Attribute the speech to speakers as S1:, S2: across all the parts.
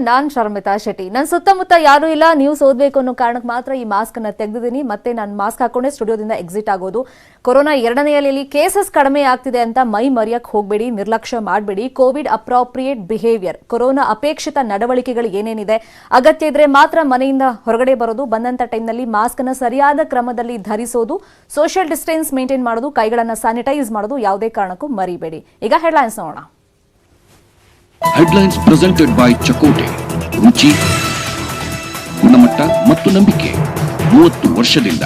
S1: ನಾನ್ ಶರ್ಮಿತಾ ಶೆಟ್ಟಿ. ನನ್ನ ಸುತ್ತಮುತ್ತ ಯಾರು ಇಲ್ಲ, ನ್ಯೂಸ್ ಓದಬೇಕು ಅನ್ನೋ ಕಾರಣಕ್ಕೆ ಮಾತ್ರ ಈ ಮಾಸ್ಕ್ ಅನ್ನ ತೆಗೆದಿದ್ದೀನಿ. ಮತ್ತೆ ನಾನು ಮಾಸ್ಕ್ ಹಾಕೊಂಡೆ ಸ್ಟುಡಿಯೋದಿಂದ ಎಕ್ಸಿಟ್ ಆಗೋದು. ಕೊರೋನಾ ಎರಡನೇ ಅಲೆಯಲ್ಲಿ ಕೇಸಸ್ ಕಡಿಮೆ ಆಗ್ತಿದೆ ಅಂತ ಮೈ ಮರೆಯಕ್ಕೆ ಹೋಗಬೇಡಿ, ನಿರ್ಲಕ್ಷ್ಯ ಮಾಡಬೇಡಿ. ಕೋವಿಡ್ ಅಪ್ರಾಪ್ರಿಯೇಟ್ ಬಿಹೇವಿಯರ್, ಕೊರೋನಾ ಅಪೇಕ್ಷಿತ ನಡವಳಿಕೆಗಳು ಏನೇನಿದೆ, ಅಗತ್ಯ ಇದ್ರೆ ಮಾತ್ರ ಮನೆಯಿಂದ ಹೊರಗಡೆ ಬರೋದು, ಬಂದಂತ ಟೈಮ್ನಲ್ಲಿ ಮಾಸ್ಕ್ ಅನ್ನು ಸರಿಯಾದ ಕ್ರಮದಲ್ಲಿ ಧರಿಸೋದು, ಸೋಷಿಯಲ್ ಡಿಸ್ಟೆನ್ಸ್ ಮೇಂಟೈನ್ ಮಾಡೋದು, ಕೈಗಳನ್ನು ಸ್ಯಾನಿಟೈಸ್ ಮಾಡೋದು ಯಾವುದೇ ಕಾರಣಕ್ಕೂ ಮರಿಬೇಡಿ. ಈಗ ಹೆಡ್ಲೈನ್ಸ್ ನೋಡೋಣ.
S2: Headlines presented by Chakote. ರುಚಿ, ಗುಣಮಟ್ಟ ಮತ್ತು ನಂಬಿಕೆ 30 ವರ್ಷದಿಂದ.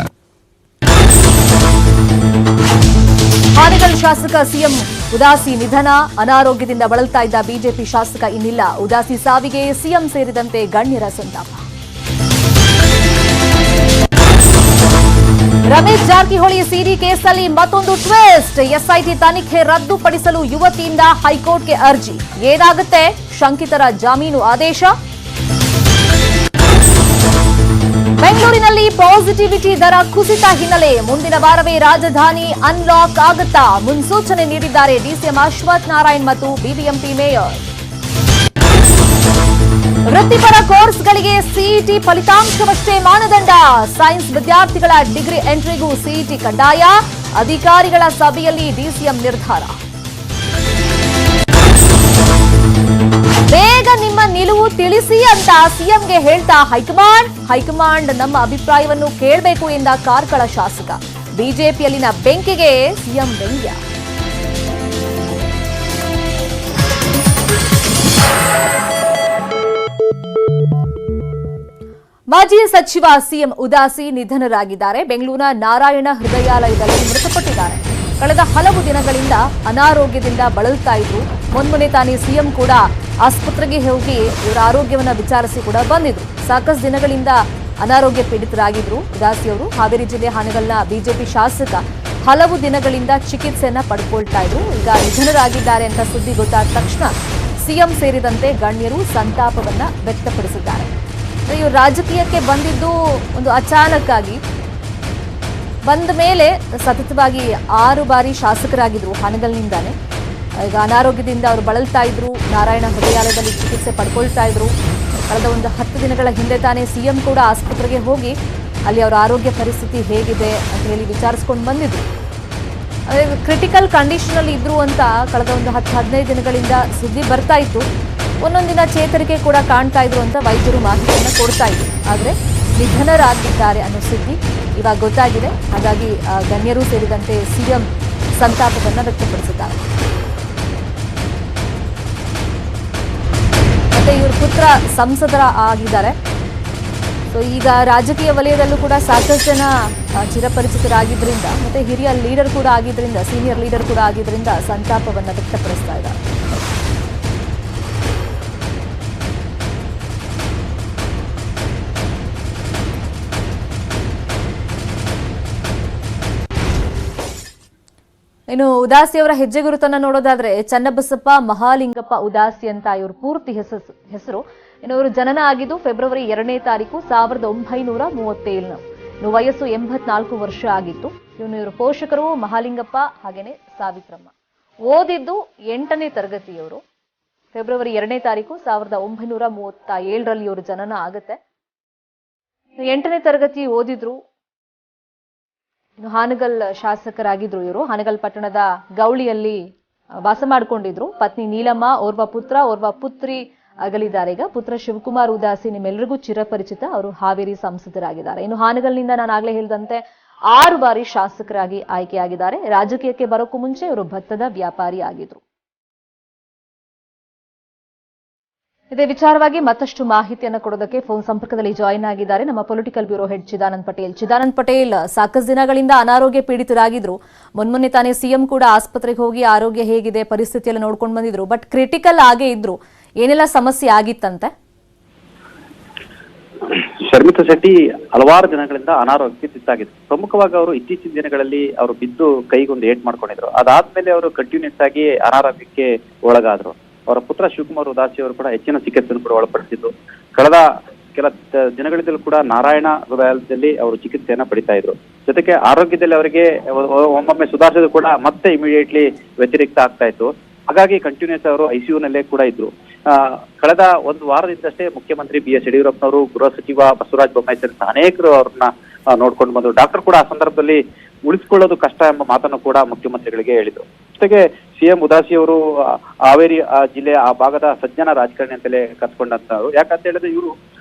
S1: ಹಾನಗಲ್ ಶಾಸಕ ಸಿಎಂ ಉದಾಸಿ ನಿಧನ. ಅನಾರೋಗ್ಯದಿಂದ ಬಳಲ್ತಾ ಇದ್ದ ಬಿಜೆಪಿ ಶಾಸಕ ಇನ್ನಿಲ್ಲ. ಉದಾಸಿ ಸಾವಿಗೆ ಸಿಎಂ ಸೇರಿದಂತೆ ಗಣ್ಯರ ಸಂತಾಪ. ರಮೇಶ್ ಜಾರಕಿಹೊಳಿ ಸಿಡಿ ಕೇಸ್ನಲ್ಲಿ ಮತ್ತೊಂದು ಟ್ವಿಸ್ಟ್. ಎಸ್ಐಟಿ ತನಿಖೆ ರದ್ದುಪಡಿಸಲು ಯುವತಿಯಿಂದ ಹೈಕೋರ್ಟ್ಗೆ ಅರ್ಜಿ. ಏನಾಗುತ್ತೆ? ಶಂಕಿತರ ಜಾಮೀನು ಆದೇಶ. ಬೆಂಗಳೂರಿನಲ್ಲಿ ಪಾಸಿಟಿವಿಟಿ ದರ ಕುಸಿತ ಹಿನ್ನೆಲೆ ಮುಂದಿನ ವಾರವೇ ರಾಜಧಾನಿ ಅನ್ಲಾಕ್ ಆಗುತ್ತಾ? ಮುನ್ಸೂಚನೆ ನೀಡಿದ್ದಾರೆ ಡಿಸಿಎಂ ಅಶ್ವಥ್ ನಾರಾಯಣ್ ಮತ್ತು ಬಿಬಿಎಂಪಿ ಮೇಯರ್. ವೃತ್ತಿಪರ ಕೋರ್ಸ್ಗಳಿಗೆ ಸಿಇಟಿ ಫಲಿತಾಂಶವಷ್ಟೇ ಮಾನದಂಡ. ಸೈನ್ಸ್ ವಿದ್ಯಾರ್ಥಿಗಳ ಡಿಗ್ರಿ ಎಂಟ್ರಿಗೂ ಸಿಇಟಿ ಕಡ್ಡಾಯ. ಅಧಿಕಾರಿಗಳ ಸಭೆಯಲ್ಲಿ ಡಿಸಿಎಂ ನಿರ್ಧಾರ. ಬೇಗ ನಿಮ್ಮ ನಿಲುವು ತಿಳಿಸಿ ಅಂತ ಸಿಎಂಗೆ ಹೇಳ್ತಾ ಹೈಕಮಾಂಡ್ ನಮ್ಮ ಅಭಿಪ್ರಾಯವನ್ನು ಕೇಳಬೇಕು ಎಂದ ಕಾರ್ಕಳ ಶಾಸಕ. ಬಿಜೆಪಿಯಲ್ಲಿನ ಬೆಂಕಿಗೆ ಸಿಎಂ ವ್ಯಂಗ್ಯ. ಮಾಜಿ ಸಚಿವ ಸಿಎಂ ಉದಾಸಿ ನಿಧನರಾಗಿದ್ದಾರೆ. ಬೆಂಗಳೂರಿನ ನಾರಾಯಣ ಹೃದಯಾಲಯದಲ್ಲಿ ಮೃತಪಟ್ಟಿದ್ದಾರೆ. ಕಳೆದ ಹಲವು ದಿನಗಳಿಂದ ಅನಾರೋಗ್ಯದಿಂದ ಬಳಲ್ತಾ ಇದ್ರು. ಮೊನ್ನೆ ತಾನೇ ಸಿಎಂ ಕೂಡ ಆಸ್ಪತ್ರೆಗೆ ಹೋಗಿ ಇವರ ಆರೋಗ್ಯವನ್ನ ವಿಚಾರಿಸಿ ಕೂಡ ಬಂದಿದ್ರು. ಸಾಕಷ್ಟು ದಿನಗಳಿಂದ ಅನಾರೋಗ್ಯ ಪೀಡಿತರಾಗಿದ್ರು ಉದಾಸಿ ಅವರು. ಹಾವೇರಿ ಜಿಲ್ಲೆ ಹಾನಗಲ್ನ ಬಿಜೆಪಿ ಶಾಸಕ ಹಲವು ದಿನಗಳಿಂದ ಚಿಕಿತ್ಸೆಯನ್ನ ಪಡ್ಕೊಳ್ತಾ ಇದ್ರು. ಈಗ ನಿಧನರಾಗಿದ್ದಾರೆ ಅಂತ ಸುದ್ದಿ ಗೊತ್ತಾದ ತಕ್ಷಣ ಸಿಎಂ ಸೇರಿದಂತೆ ಗಣ್ಯರು ಸಂತಾಪವನ್ನ ವ್ಯಕ್ತಪಡಿಸಿದ್ದಾರೆ. ಇವರು ರಾಜಕೀಯಕ್ಕೆ ಬಂದಿದ್ದು ಒಂದು ಅಚಾನಕ್ ಆಗಿ ಬಂದ ಮೇಲೆ ಸತತವಾಗಿ 6 ಬಾರಿ ಶಾಸಕರಾಗಿದ್ರು ಹಾನಗಲ್ನಿಂದಾನೆ. ಈಗ ಅನಾರೋಗ್ಯದಿಂದ ಅವರು ಬಳಲ್ತಾ ಇದ್ರು. ನಾರಾಯಣ ಹೃದಯಾಲಯದಲ್ಲಿ ಚಿಕಿತ್ಸೆ ಪಡ್ಕೊಳ್ತಾ ಇದ್ರು. ಕಳೆದ ಒಂದು 10 ದಿನಗಳ ಹಿಂದೆ ತಾನೇ ಸಿಎಂ ಕೂಡ ಆಸ್ಪತ್ರೆಗೆ ಹೋಗಿ ಅಲ್ಲಿ ಅವರ ಆರೋಗ್ಯ ಪರಿಸ್ಥಿತಿ ಹೇಗಿದೆ ಅಂತ ಹೇಳಿ ವಿಚಾರಿಸ್ಕೊಂಡು ಬಂದಿದ್ರು. ಅದೇ ಕ್ರಿಟಿಕಲ್ ಕಂಡೀಷನ್ ಅಲ್ಲಿ ಇದ್ರು ಅಂತ ಕಳೆದ ಒಂದು 10-15 ದಿನಗಳಿಂದ ಸುದ್ದಿ ಬರ್ತಾ ಇತ್ತು. ಒಂದೊಂದಿನ ಚೇತರಿಕೆ ಕೂಡ ಕಾಣ್ತಾ ಇದ್ರು ಅಂತ ವೈದ್ಯರು ಮಾಹಿತಿಯನ್ನು ಕೊಡ್ತಾ ಇದ್ರು. ಆದರೆ ನಿಧನರಾಗಿದ್ದಾರೆ ಅನ್ನೋ ಸುದ್ದಿ ಇವಾಗ ಗೊತ್ತಾಗಿದೆ. ಹಾಗಾಗಿ ಗಣ್ಯರು ಸೇರಿದಂತೆ ಸಿಎಂ ಸಂತಾಪವನ್ನು ವ್ಯಕ್ತಪಡಿಸಿದ್ದಾರೆ. ಮತ್ತೆ ಇವ್ರ ಪುತ್ರ ಸಂಸದರ ಆಗಿದ್ದಾರೆ. ಸೊ ಈಗ ರಾಜಕೀಯ ವಲಯದಲ್ಲೂ ಕೂಡ ಸಾಕಷ್ಟು ಜನ ಚಿರಪರಿಚಿತರಾಗಿದ್ದರಿಂದ ಮತ್ತೆ ಹಿರಿಯ ಲೀಡರ್ ಕೂಡ ಆಗಿದ್ದರಿಂದ, ಸೀನಿಯರ್ ಲೀಡರ್ ಕೂಡ ಆಗಿದ್ದರಿಂದ ಸಂತಾಪವನ್ನು ವ್ಯಕ್ತಪಡಿಸ್ತಾ ಇದ್ದಾರೆ. ಇನ್ನು ಉದಾಸಿ ಅವರ ಹೆಜ್ಜೆ ಗುರುತನ್ನ ನೋಡೋದಾದ್ರೆ ಚನ್ನಬಸಪ್ಪ ಮಹಾಲಿಂಗಪ್ಪ ಉದಾಸಿ ಅಂತ ಇವ್ರ ಪೂರ್ತಿ ಹೆಸರು. ಇನ್ನು ಇವರು ಜನನ ಆಗಿದ್ದು ಫೆಬ್ರವರಿ 2ನೇ ತಾರೀಕು 1937. ಇನ್ನು ವಯಸ್ಸು 84 ವರ್ಷ ಆಗಿತ್ತು. ಇವ್ರ ಪೋಷಕರು ಮಹಾಲಿಂಗಪ್ಪ ಹಾಗೇನೆ ಸಾವಿತ್ರಮ್ಮ. ಓದಿದ್ದು 8ನೇ ತರಗತಿಯವರು. ಫೆಬ್ರವರಿ 2ನೇ ತಾರೀಕು 1937ರಲ್ಲಿ ಇವರು ಜನನ ಆಗುತ್ತೆ. 8ನೇ ತರಗತಿ ಓದಿದ್ರು. ಇನ್ನು ಹಾನಗಲ್ ಶಾಸಕರಾಗಿದ್ರು ಇವರು. ಹಾನಗಲ್ ಪಟ್ಟಣದ ಗೌಳಿಯಲ್ಲಿ ವಾಸ ಮಾಡಿಕೊಂಡಿದ್ರು. ಪತ್ನಿ ನೀಲಮ್ಮ, ಓರ್ವ ಪುತ್ರ, ಓರ್ವ ಪುತ್ರಿ ಅಗಲಿದ್ದಾರೆ. ಈಗ ಪುತ್ರ ಶಿವಕುಮಾರ್ ಉದಾಸಿ ನಿಮ್ಮೆಲ್ಲರಿಗೂ ಚಿರಪರಿಚಿತ. ಅವರು ಹಾವೇರಿ ಸಂಸದರಾಗಿದ್ದಾರೆ. ಇನ್ನು ಹಾನಗಲ್ನಿಂದ ನಾನು ಆಗ್ಲೇ ಹೇಳಿದಂತೆ 6 ಬಾರಿ ಶಾಸಕರಾಗಿ ಆಯ್ಕೆಯಾಗಿದ್ದಾರೆ. ರಾಜಕೀಯಕ್ಕೆ ಬರೋಕ್ಕೂ ಮುಂಚೆ ಇವರು ಭತ್ತದ ವ್ಯಾಪಾರಿ ಆಗಿದ್ರು. ಇದೇ ವಿಚಾರವಾಗಿ ಮತ್ತಷ್ಟು ಮಾಹಿತಿಯನ್ನು ಕೊಡೋದಕ್ಕೆ ಫೋನ್ ಸಂಪರ್ಕದಲ್ಲಿ ಜಾಯಿನ್ ಆಗಿದ್ದಾರೆ ನಮ್ಮ political bureau head Chidanand Patel. Chidanand Patel, ಸಾಕಷ್ಟು ದಿನಗಳಿಂದ ಅನಾರೋಗ್ಯ ಪೀಡಿತರಾಗಿದ್ರು. ಮೊನ್ನೆ ತಾನೇ ಸಿಎಂ ಕೂಡ ಆಸ್ಪತ್ರೆಗೆ ಹೋಗಿ ಆರೋಗ್ಯ ಹೇಗಿದೆ ಪರಿಸ್ಥಿತಿಯೆಲ್ಲ ನೋಡ್ಕೊಂಡು ಬಂದಿದ್ರು. ಬಟ್ ಕ್ರಿಟಿಕಲ್ ಆಗೇ ಇದ್ರು. ಏನೆಲ್ಲ ಸಮಸ್ಯೆ ಆಗಿತ್ತಂತೆ?
S3: ಶರ್ಮಿತಾ ಶೆಟ್ಟಿ ಹಲವಾರು ದಿನಗಳಿಂದ ಅನಾರೋಗ್ಯಕ್ಕೆ ತುತ್ತಾಗಿದ್ರು. ಪ್ರಮುಖವಾಗಿ ಅವರು ಇತ್ತೀಚಿನ ದಿನಗಳಲ್ಲಿ ಅವರು ಬಿದ್ದು ಕೈಗೊಂದು ಏಟ್ ಮಾಡ್ಕೊಂಡಿದ್ರು. ಅದಾದ್ಮೇಲೆ ಅವರು ಕಂಟಿನ್ಯೂಸ್ ಆಗಿ ಅನಾರೋಗ್ಯಕ್ಕೆ ಒಳಗಾದ್ರು. ಅವರ ಪುತ್ರ ಶಿವಕುಮಾರ್ ಉದಾಸಿ ಅವರು ಕೂಡ ಹೆಚ್ಚಿನ ಚಿಕಿತ್ಸೆಯನ್ನು ಕೂಡ ಒಳಪಡಿಸಿದ್ದು. ಕಳೆದ ಕೆಲ ದಿನಗಳಿಂದಲೂ ಕೂಡ ನಾರಾಯಣ ಹೃದಯಾಲಯದಲ್ಲಿ ಅವರು ಚಿಕಿತ್ಸೆಯನ್ನ ಪಡಿತಾ ಇದ್ರು. ಜೊತೆಗೆ ಆರೋಗ್ಯದಲ್ಲಿ ಅವರಿಗೆ ಒಮ್ಮೊಮ್ಮೆ ಸುಧಾರಿಸೋದು ಕೂಡ ಮತ್ತೆ ಇಮಿಡಿಯೇಟ್ಲಿ ವ್ಯತಿರಿಕ್ತ ಆಗ್ತಾ ಇತ್ತು. ಹಾಗಾಗಿ ಕಂಟಿನ್ಯೂಸ್ ಅವರು ಐಸಿಯುನಲ್ಲೇ ಕೂಡ ಇದ್ರು. ಕಳೆದ ಒಂದು ವಾರದಿಂದಷ್ಟೇ ಮುಖ್ಯಮಂತ್ರಿ BS ಯಡಿಯೂರಪ್ಪನವರು, ಗೃಹ ಸಚಿವ ಬಸವರಾಜ ಬೊಮ್ಮಾಯಿ ಸೇರಿದಂತೆ ಅನೇಕರು ಅವ್ರನ್ನ ನೋಡ್ಕೊಂಡು ಬಂದ್ರು. ಡಾಕ್ಟರ್ ಕೂಡ ಆ ಸಂದರ್ಭದಲ್ಲಿ ಉಳಿಸ್ಕೊಳ್ಳೋದು ಕಷ್ಟ ಎಂಬ ಮಾತನ್ನು ಕೂಡ ಮುಖ್ಯಮಂತ್ರಿಗಳಿಗೆ ಹೇಳಿದ್ರು. ಜೊತೆಗೆ CM ಉದಾಸಿ ಅವರು ಹಾವೇರಿ ಜಿಲ್ಲೆಯ ಆ ಭಾಗದ ಸಜ್ಜನ ರಾಜಕಾರಣಿ ಅಂತಲೇ ಕರ್ಕೊಂಡಂತವ್ರು. ಯಾಕಂತ ಹೇಳಿದ್ರೆ ಇವರು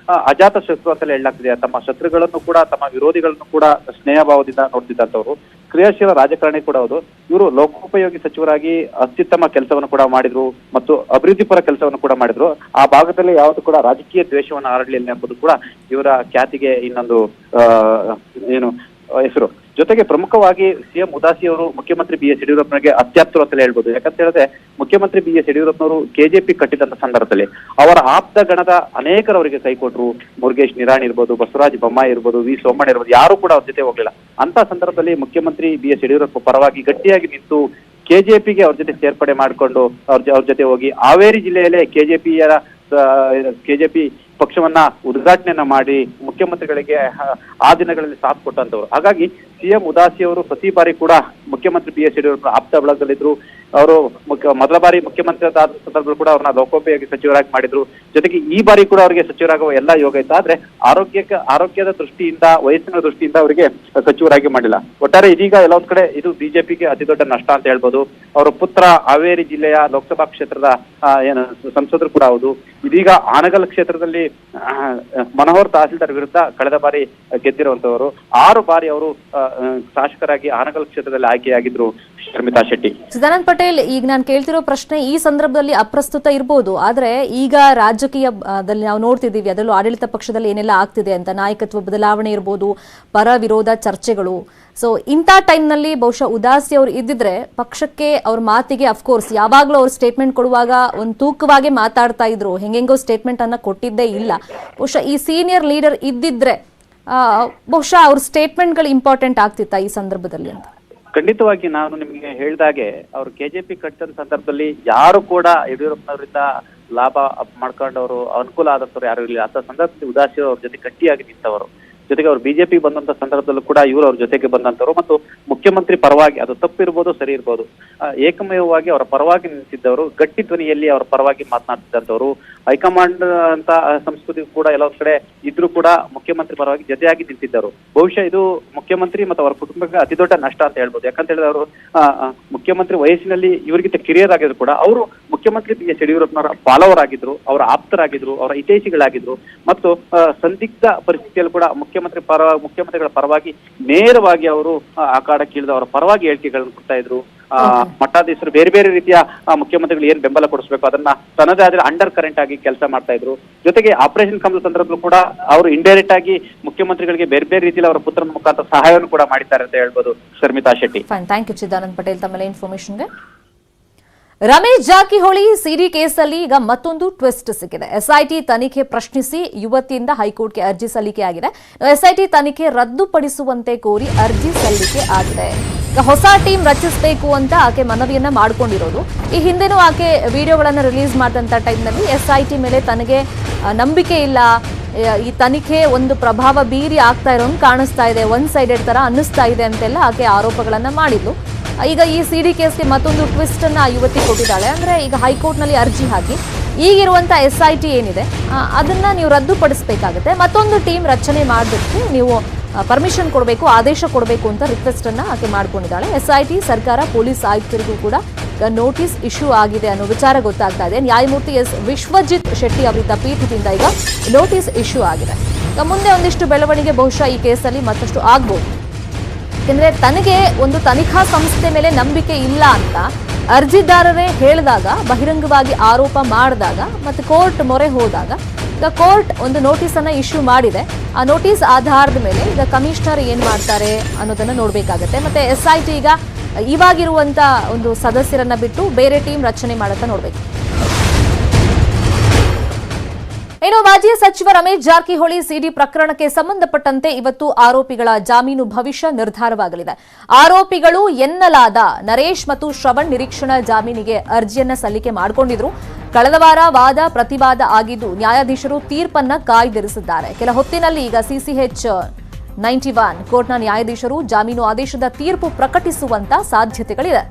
S3: ಅಜಾತ ಶತ್ರು ಅಂತಲೇ ಹೇಳಲಾಗ್ತಿದೆ. ತಮ್ಮ ಶತ್ರುಗಳನ್ನು ಕೂಡ, ತಮ್ಮ ವಿರೋಧಿಗಳನ್ನು ಕೂಡ ಸ್ನೇಹ ಭಾವದಿಂದ ನೋಡ್ತಿದ್ದಂಥವ್ರು. ಕ್ರಿಯಾಶೀಲ ರಾಜಕಾರಣಿ ಕೂಡ ಹೌದು. ಇವರು ಲೋಕೋಪಯೋಗಿ ಸಚಿವರಾಗಿ ಅತ್ಯುತ್ತಮ ಕೆಲಸವನ್ನು ಕೂಡ ಮಾಡಿದ್ರು ಮತ್ತು ಅಭಿವೃದ್ಧಿ ಪರ ಕೆಲಸವನ್ನು ಕೂಡ ಮಾಡಿದ್ರು. ಆ ಭಾಗದಲ್ಲಿ ಯಾವುದು ಕೂಡ ರಾಜಕೀಯ ದ್ವೇಷವನ್ನು ಹರಡಲಿಲ್ಲ ಎಂಬುದು ಕೂಡ ಇವರ ಖ್ಯಾತಿಗೆ ಇನ್ನೊಂದು ಹೆಸರು. ಜೊತೆಗೆ ಪ್ರಮುಖವಾಗಿ CM ಉದಾಸಿ ಅವರು ಮುಖ್ಯಮಂತ್ರಿ BS ಯಡಿಯೂರಪ್ಪನಿಗೆ ಅತ್ಯಾಪ್ತರು ಅಂತಲೇ ಹೇಳ್ಬೋದು. ಯಾಕಂತ ಹೇಳಿದ್ರೆ ಮುಖ್ಯಮಂತ್ರಿ BS ಯಡಿಯೂರಪ್ಪನವರು KJP ಕಟ್ಟಿದಂತ ಸಂದರ್ಭದಲ್ಲಿ ಅವರ ಆಪ್ತ ಗಣದ ಅನೇಕರು ಅವರಿಗೆ ಕೈ ಕೊಟ್ಟರು. ಮುರುಗೇಶ್ ನಿರಾಣಿ ಇರ್ಬೋದು, ಬಸವರಾಜ ಬೊಮ್ಮಾಯಿ ಇರ್ಬೋದು, V ಸೋಮಣ್ಣ ಇರ್ಬೋದು, ಯಾರು ಕೂಡ ಅವ್ರ ಜೊತೆ ಹೋಗ್ಲಿಲ್ಲ. ಅಂತ ಸಂದರ್ಭದಲ್ಲಿ ಮುಖ್ಯಮಂತ್ರಿ BS ಯಡಿಯೂರಪ್ಪ ಪರವಾಗಿ ಗಟ್ಟಿಯಾಗಿ ನಿಂತು KJPಗೆ ಅವ್ರ ಜೊತೆ ಸೇರ್ಪಡೆ ಮಾಡಿಕೊಂಡು ಅವ್ರ ಜೊತೆ ಹೋಗಿ ಹಾವೇರಿ ಜಿಲ್ಲೆಯಲ್ಲೇ KJP ಪಕ್ಷವನ್ನ ಉದ್ಘಾಟನೆಯನ್ನ ಮಾಡಿ ಮುಖ್ಯಮಂತ್ರಿಗಳಿಗೆ ಆ ದಿನಗಳಲ್ಲಿ ಸಾಥ್ ಕೊಟ್ಟಂತವ್ರು. ಹಾಗಾಗಿ CM ಉದಾಸಿ ಅವರು ಪ್ರತಿ ಬಾರಿ ಕೂಡ ಮುಖ್ಯಮಂತ್ರಿ BS ಯಡಿಯೂರಪ್ಪ ಆಪ್ತ ಬಳಗದಲ್ಲಿದ್ರು. ಅವರು ಮೊದಲ ಬಾರಿ ಮುಖ್ಯಮಂತ್ರಿ ಆದ ಸಂದರ್ಭದಲ್ಲಿ ಕೂಡ ಅವ್ರನ್ನ ಲೋಕೋಪಯೋಗಿ ಸಚಿವರಾಗಿ ಮಾಡಿದ್ರು. ಜೊತೆಗೆ ಈ ಬಾರಿ ಕೂಡ ಅವರಿಗೆ ಸಚಿವರಾಗುವ ಎಲ್ಲ ಯೋಗ ಇತ್ತು. ಆದ್ರೆ ಆರೋಗ್ಯದ ದೃಷ್ಟಿಯಿಂದ, ವಯಸ್ಸಿನ ದೃಷ್ಟಿಯಿಂದ ಅವರಿಗೆ ಸಚಿವರಾಗಿ ಮಾಡಿಲ್ಲ. ಒಟ್ಟಾರೆ ಇದೀಗ ಎಲ್ಲ ಒಂದ್ ಕಡೆ ಇದು ಬಿಜೆಪಿಗೆ ಅತಿ ದೊಡ್ಡ ನಷ್ಟ ಅಂತ ಹೇಳ್ಬೋದು. ಅವರ ಪುತ್ರ ಹಾವೇರಿ ಜಿಲ್ಲೆಯ ಲೋಕಸಭಾ ಕ್ಷೇತ್ರದ ಸಂಸದರು ಕೂಡ ಹೌದು. ಇದೀಗ ಆನಗಲ್ ಕ್ಷೇತ್ರದಲ್ಲಿ ಮನೋಹರ್ ತಹಸೀಲ್ದಾರ್ ವಿರುದ್ಧ ಕಳೆದ ಬಾರಿ ಗೆದ್ದಿರುವಂತವರು. 6 ಬಾರಿ ಅವರು ಶಾಸಕರಾಗಿ ಆನಗಲ್ ಕ್ಷೇತ್ರದಲ್ಲಿ ಆಯ್ಕೆಯಾಗಿದ್ರು ಶರ್ಮಿತಾ ಶೆಟ್ಟಿ.
S1: ಸದಾನಂದ ಪಟೇಲ್, ಈಗ ನಾನು ಕೇಳ್ತಿರೋ ಪ್ರಶ್ನೆ ಈ ಸಂದರ್ಭದಲ್ಲಿ ಅಪ್ರಸ್ತುತ ಇರಬಹುದು, ಆದ್ರೆ ಈಗ ರಾಜಕೀಯದಲ್ಲಿ ನಾವು ನೋಡ್ತಿದ್ದೀವಿ, ಅದರಲ್ಲೂ ಆಡಳಿತ ಪಕ್ಷದಲ್ಲಿ ಏನೆಲ್ಲ ಆಗ್ತಿದೆ ಅಂತ, ನಾಯಕತ್ವ ಬದಲಾವಣೆ ಇರ್ಬೋದು, ಪರ ವಿರೋಧ ಚರ್ಚೆಗಳು. ಸೊ ಇಂಥ ಟೈಮ್ನಲ್ಲಿ ಬಹುಶಃ ಉದಾಸಿ ಅವರು ಇದ್ದಿದ್ರೆ ಪಕ್ಷಕ್ಕೆ, ಅವ್ರ ಮಾತಿಗೆ ಅಫ್ಕೋರ್ಸ್ ಯಾವಾಗಲೂ ಅವ್ರು ಸ್ಟೇಟ್ಮೆಂಟ್ ಕೊಡುವಾಗ ಒಂದು ತೂಕವಾಗಿ ಮಾತಾಡ್ತಾ ಇದ್ರು, ಹೆಂಗೆಂಗೋ ಸ್ಟೇಟ್ಮೆಂಟ್ ಅನ್ನ ಕೊಟ್ಟಿದ್ದೇ ಇಲ್ಲ. ಬಹುಶಃ ಈ ಸೀನಿಯರ್ ಲೀಡರ್ ಇದ್ದಿದ್ರೆ ಬಹುಶಃ ಅವ್ರ ಸ್ಟೇಟ್ಮೆಂಟ್ಗಳು ಇಂಪಾರ್ಟೆಂಟ್ ಆಗ್ತಿತ್ತಾ ಈ ಸಂದರ್ಭದಲ್ಲಿ ಅಂತ?
S3: ಖಂಡಿತವಾಗಿ ನಾನು ನಿಮಗೆ ಹೇಳಿದಾಗೆ ಅವರು KJP ಕಟ್ಟಿದ ಸಂದರ್ಭದಲ್ಲಿ ಯಾರು ಕೂಡ ಯಡಿಯೂರಪ್ಪನವರಿಂದ ಲಾಭ ಮಾಡ್ಕೊಂಡವರು, ಅನುಕೂಲ ಆದಂತವ್ರು ಯಾರು ಇರಲಿಲ್ಲ. ಅಂತ ಸಂದರ್ಭದಲ್ಲಿ ಉದಾಸಿ ಅವ್ರ ಜೊತೆ ಗಟ್ಟಿಯಾಗಿ ನಿಂತವರು. ಜೊತೆಗೆ ಅವ್ರು BJP ಬಂದಂತ ಸಂದರ್ಭದಲ್ಲೂ ಕೂಡ ಇವರು ಅವ್ರ ಜೊತೆಗೆ ಬಂದಂತವ್ರು ಮತ್ತು ಮುಖ್ಯಮಂತ್ರಿ ಪರವಾಗಿ, ಅದು ತಪ್ಪಿರ್ಬೋದು ಸರಿ ಇರ್ಬೋದು, ಏಕಮೇವವಾಗಿ ಅವರ ಪರವಾಗಿ ನಿಂತಿದ್ದವರು, ಗಟ್ಟಿ ಧ್ವನಿಯಲ್ಲಿ ಅವರ ಪರವಾಗಿ ಮಾತನಾಡ್ತಿದ್ದಂಥವ್ರು. ಹೈಕಮಾಂಡ್ ಅಂತ ಸಂಸ್ಕೃತಿ ಕೂಡ ಎಲ್ಲ ಕಡೆ ಇದ್ರೂ ಕೂಡ ಮುಖ್ಯಮಂತ್ರಿ ಪರವಾಗಿ ಜೊತೆಯಾಗಿ ನಿಂತಿದ್ದರು. ಬಹುಶಃ ಇದು ಮುಖ್ಯಮಂತ್ರಿ ಮತ್ತು ಅವರ ಕುಟುಂಬಕ್ಕೆ ಅತಿ ದೊಡ್ಡ ನಷ್ಟ ಅಂತ ಹೇಳ್ಬೋದು. ಯಾಕಂತ ಹೇಳಿದ್ರೆ ಅವರು ಮುಖ್ಯಮಂತ್ರಿ ವಯಸ್ಸಿನಲ್ಲಿ ಇವರಿಗಿಂತ ಕಿರಿಯರ್ ಆಗಿದ್ರು ಕೂಡ ಅವರು ಮುಖ್ಯಮಂತ್ರಿ BS ಯಡಿಯೂರಪ್ಪನವರ ಫಾಲೋವರ್ ಆಗಿದ್ರು, ಅವರ ಆಪ್ತರಾಗಿದ್ರು, ಅವರ ಹಿತೈಷಿಗಳಾಗಿದ್ರು ಮತ್ತು ಸಂದಿಗ್ಧ ಪರಿಸ್ಥಿತಿಯಲ್ಲಿ ಕೂಡ ಮುಖ್ಯಮಂತ್ರಿಗಳ ಪರವಾಗಿ ನೇರವಾಗಿ ಅವರು ಅಖಾಡಕ್ಕಿಳಿದು ಅವರ ಪರವಾಗಿ ಹೇಳಿಕೆಗಳನ್ನು ಕೊಡ್ತಾ ಇದ್ರು. ಮಠಾಧೀಶರು ಬೇರೆ ಬೇರೆ ರೀತಿಯ ಮುಖ್ಯಮಂತ್ರಿಗಳು ಏನ್ ಬೆಂಬಲ ಕೊಡಿಸ್ಬೇಕು ಅದನ್ನ ತನ್ನದೇ ಆದ್ರೆ ಅಂಡರ್ ಕರೆಂಟ್ ಆಗಿ ಕೆಲಸ ಮಾಡ್ತಾ ಇದ್ರು. ಜೊತೆಗೆ ಆಪರೇಷನ್ ಕಮಲ ಸಂದರ್ಭದಲ್ಲೂ ಕೂಡ ಅವರು ಇಂಡೈರೆಕ್ಟ್ ಆಗಿ ಮುಖ್ಯಮಂತ್ರಿಗಳಿಗೆ ಬೇರೆ ಬೇರೆ ರೀತಿಯಲ್ಲಿ ಅವರ ಪುತ್ರನ ಮುಖಾಂತರ ಸಹಾಯವನ್ನು ಕೂಡ ಮಾಡಿದ್ದಾರೆ ಅಂತ ಹೇಳ್ಬೋದು ಶರ್ಮಿತಾ ಶೆಟ್ಟಿ.
S1: ಥ್ಯಾಂಕ್ ಯು ಚಿದಾನಂದ್ ಪಟೇಲ್ ತಮ್ಮ ಇನ್ಫಾರ್ಮೇಶನ್ಗೆ. ರಮೇಶ್ ಜಾರಕಿಹೊಳಿ ಸಿಡಿ ಕೇಸಲ್ಲಿ ಈಗ ಮತ್ತೊಂದು ಟ್ವಿಸ್ಟ್ ಸಿಕ್ಕಿದೆ. SIT ತನಿಖೆ ಪ್ರಶ್ನಿಸಿ ಯುವತಿಯಿಂದ ಹೈಕೋರ್ಟ್ಗೆ ಅರ್ಜಿ ಸಲ್ಲಿಕೆ ಆಗಿದೆ. SIT ತನಿಖೆ ರದ್ದುಪಡಿಸುವಂತೆ ಕೋರಿ ಅರ್ಜಿ ಸಲ್ಲಿಕೆ ಆಗಿದೆ. ಹೊಸ ಟೀಮ್ ರಚಿಸಬೇಕು ಅಂತ ಆಕೆ ಮನವಿಯನ್ನ ಮಾಡಿಕೊಂಡಿರೋದು. ಈ ಹಿಂದೆನೂ ಆಕೆ ವಿಡಿಯೋಗಳನ್ನ ರಿಲೀಸ್ ಮಾಡಿದಂತ ಟೈಮ್ನಲ್ಲಿ SIT ಮೇಲೆ ತನಗೆ ನಂಬಿಕೆ ಇಲ್ಲ, ಈ ತನಿಖೆ ಒಂದು ಪ್ರಭಾವ ಬೀರಿ ಆಗ್ತಾ ಇರೋಂಗೆ ಕಾಣಿಸ್ತಾ ಇದೆ, ಒನ್ ಸೈಡೆಡ್ ತರ ಅನ್ನಿಸ್ತಾ ಇದೆ ಅಂತೆಲ್ಲ ಆಕೆ ಆರೋಪಗಳನ್ನ ಮಾಡಿದ್ಲು. ಈಗ ಈ ಸಿಡಿ ಕೇಸ್ಗೆ ಮತ್ತೊಂದು ಟ್ವಿಸ್ಟ್ ಅನ್ನ ಯುವತಿ ಕೊಟ್ಟಿದ್ದಾಳೆ. ಅಂದ್ರೆ ಈಗ ಹೈಕೋರ್ಟ್ ನಲ್ಲಿ ಅರ್ಜಿ ಹಾಕಿ ಈಗಿರುವಂತ SIT ಏನಿದೆ ಅದನ್ನ ನೀವು ರದ್ದುಪಡಿಸಬೇಕಾಗುತ್ತೆ, ಮತ್ತೊಂದು ಟೀಮ್ ರಚನೆ ಮಾಡೋದಕ್ಕೆ ನೀವು ಪರ್ಮಿಷನ್ ಕೊಡಬೇಕು, ಆದೇಶ ಕೊಡಬೇಕು ಅಂತ ರಿಕ್ವೆಸ್ಟ್ ಅನ್ನ ಆಕೆ ಮಾಡ್ಕೊಂಡಿದ್ದಾಳೆ. SIT ಸರ್ಕಾರ ಪೊಲೀಸ್ ಆಯುಕ್ತರಿಗೂ ಕೂಡ ನೋಟಿಸ್ ಇಶ್ಯೂ ಆಗಿದೆ ಅನ್ನೋ ವಿಚಾರ ಗೊತ್ತಾಗ್ತಾ ಇದೆ. ನ್ಯಾಯಮೂರ್ತಿ ವಿಶ್ವಜಿತ್ ಶೆಟ್ಟಿ ಅವರಿದ್ದ ಪೀಠದಿಂದ ಈಗ ನೋಟಿಸ್ ಇಶ್ಯೂ ಆಗಿದೆ. ಮುಂದೆ ಒಂದಿಷ್ಟು ಬೆಳವಣಿಗೆ ಬಹುಶಃ ಈ ಕೇಸಲ್ಲಿ ಮತ್ತಷ್ಟು ಆಗ್ಬೋದು. ಯಾಕೆಂದ್ರೆ ತನಗೆ ಒಂದು ತನಿಖಾ ಸಂಸ್ಥೆ ಮೇಲೆ ನಂಬಿಕೆ ಇಲ್ಲ ಅಂತ ಅರ್ಜಿದಾರರೇ ಹೇಳಿದಾಗ, ಬಹಿರಂಗವಾಗಿ ಆರೋಪ ಮಾಡಿದಾಗ, ಮತ್ತೆ ಕೋರ್ಟ್ ಮೊರೆ ಹೋದಾಗ ಈಗ ಕೋರ್ಟ್ ಒಂದು ನೋಟಿಸ್ ಅನ್ನ ಇಶ್ಯೂ ಮಾಡಿದೆ. ಆ ನೋಟಿಸ್ ಆಧಾರದ ಮೇಲೆ ಈಗ ಕಮಿಷನರ್ ಏನ್ ಮಾಡ್ತಾರೆ ಅನ್ನೋದನ್ನ ನೋಡ್ಬೇಕಾಗತ್ತೆ. ಮತ್ತೆ SIT ಈಗ ಇವಾಗಿರುವಂತ ಒಂದು ಸದಸ್ಯರನ್ನ ಬಿಟ್ಟು ಬೇರೆ ಟೀಮ್ ರಚನೆ ಮಾಡತ್ತ ನೋಡ್ಬೇಕು. ಇನ್ನು ಮಾಜಿ ಸಚಿವ ರಮೇಶ್ ಜಾರಕಿಹೊಳಿ ಸಿಡಿ ಪ್ರಕರಣಕ್ಕೆ ಸಂಬಂಧಪಟ್ಟಂತೆ ಇವತ್ತು ಆರೋಪಿಗಳ ಜಾಮೀನು ಭವಿಷ್ಯ ನಿರ್ಧಾರವಾಗಲಿದೆ. ಆರೋಪಿಗಳು ಎನ್ನಲಾದ ನರೇಶ್ ಮತ್ತು ಶ್ರವಣ್ ನಿರೀಕ್ಷಣಾ ಜಾಮೀನಿಗೆ ಅರ್ಜಿಯನ್ನ ಸಲ್ಲಿಕೆ ಮಾಡಿಕೊಂಡಿದ್ರು. ಕಳೆದ ವಾರ ವಾದ ಪ್ರತಿವಾದ ಆಗಿದ್ದು ನ್ಯಾಯಾಧೀಶರು ತೀರ್ಪನ್ನ ಕಾಯ್ದಿರಿಸಿದ್ದಾರೆ. ಕೆಲ ಹೊತ್ತಿನಲ್ಲಿ ಈಗ CCH 91 ಕೋರ್ಟ್ನ ನ್ಯಾಯಾಧೀಶರು ಜಾಮೀನು ಆದೇಶದ ತೀರ್ಪು ಪ್ರಕಟಿಸುವಂತ ಸಾಧ್ಯತೆಗಳಿದೆ.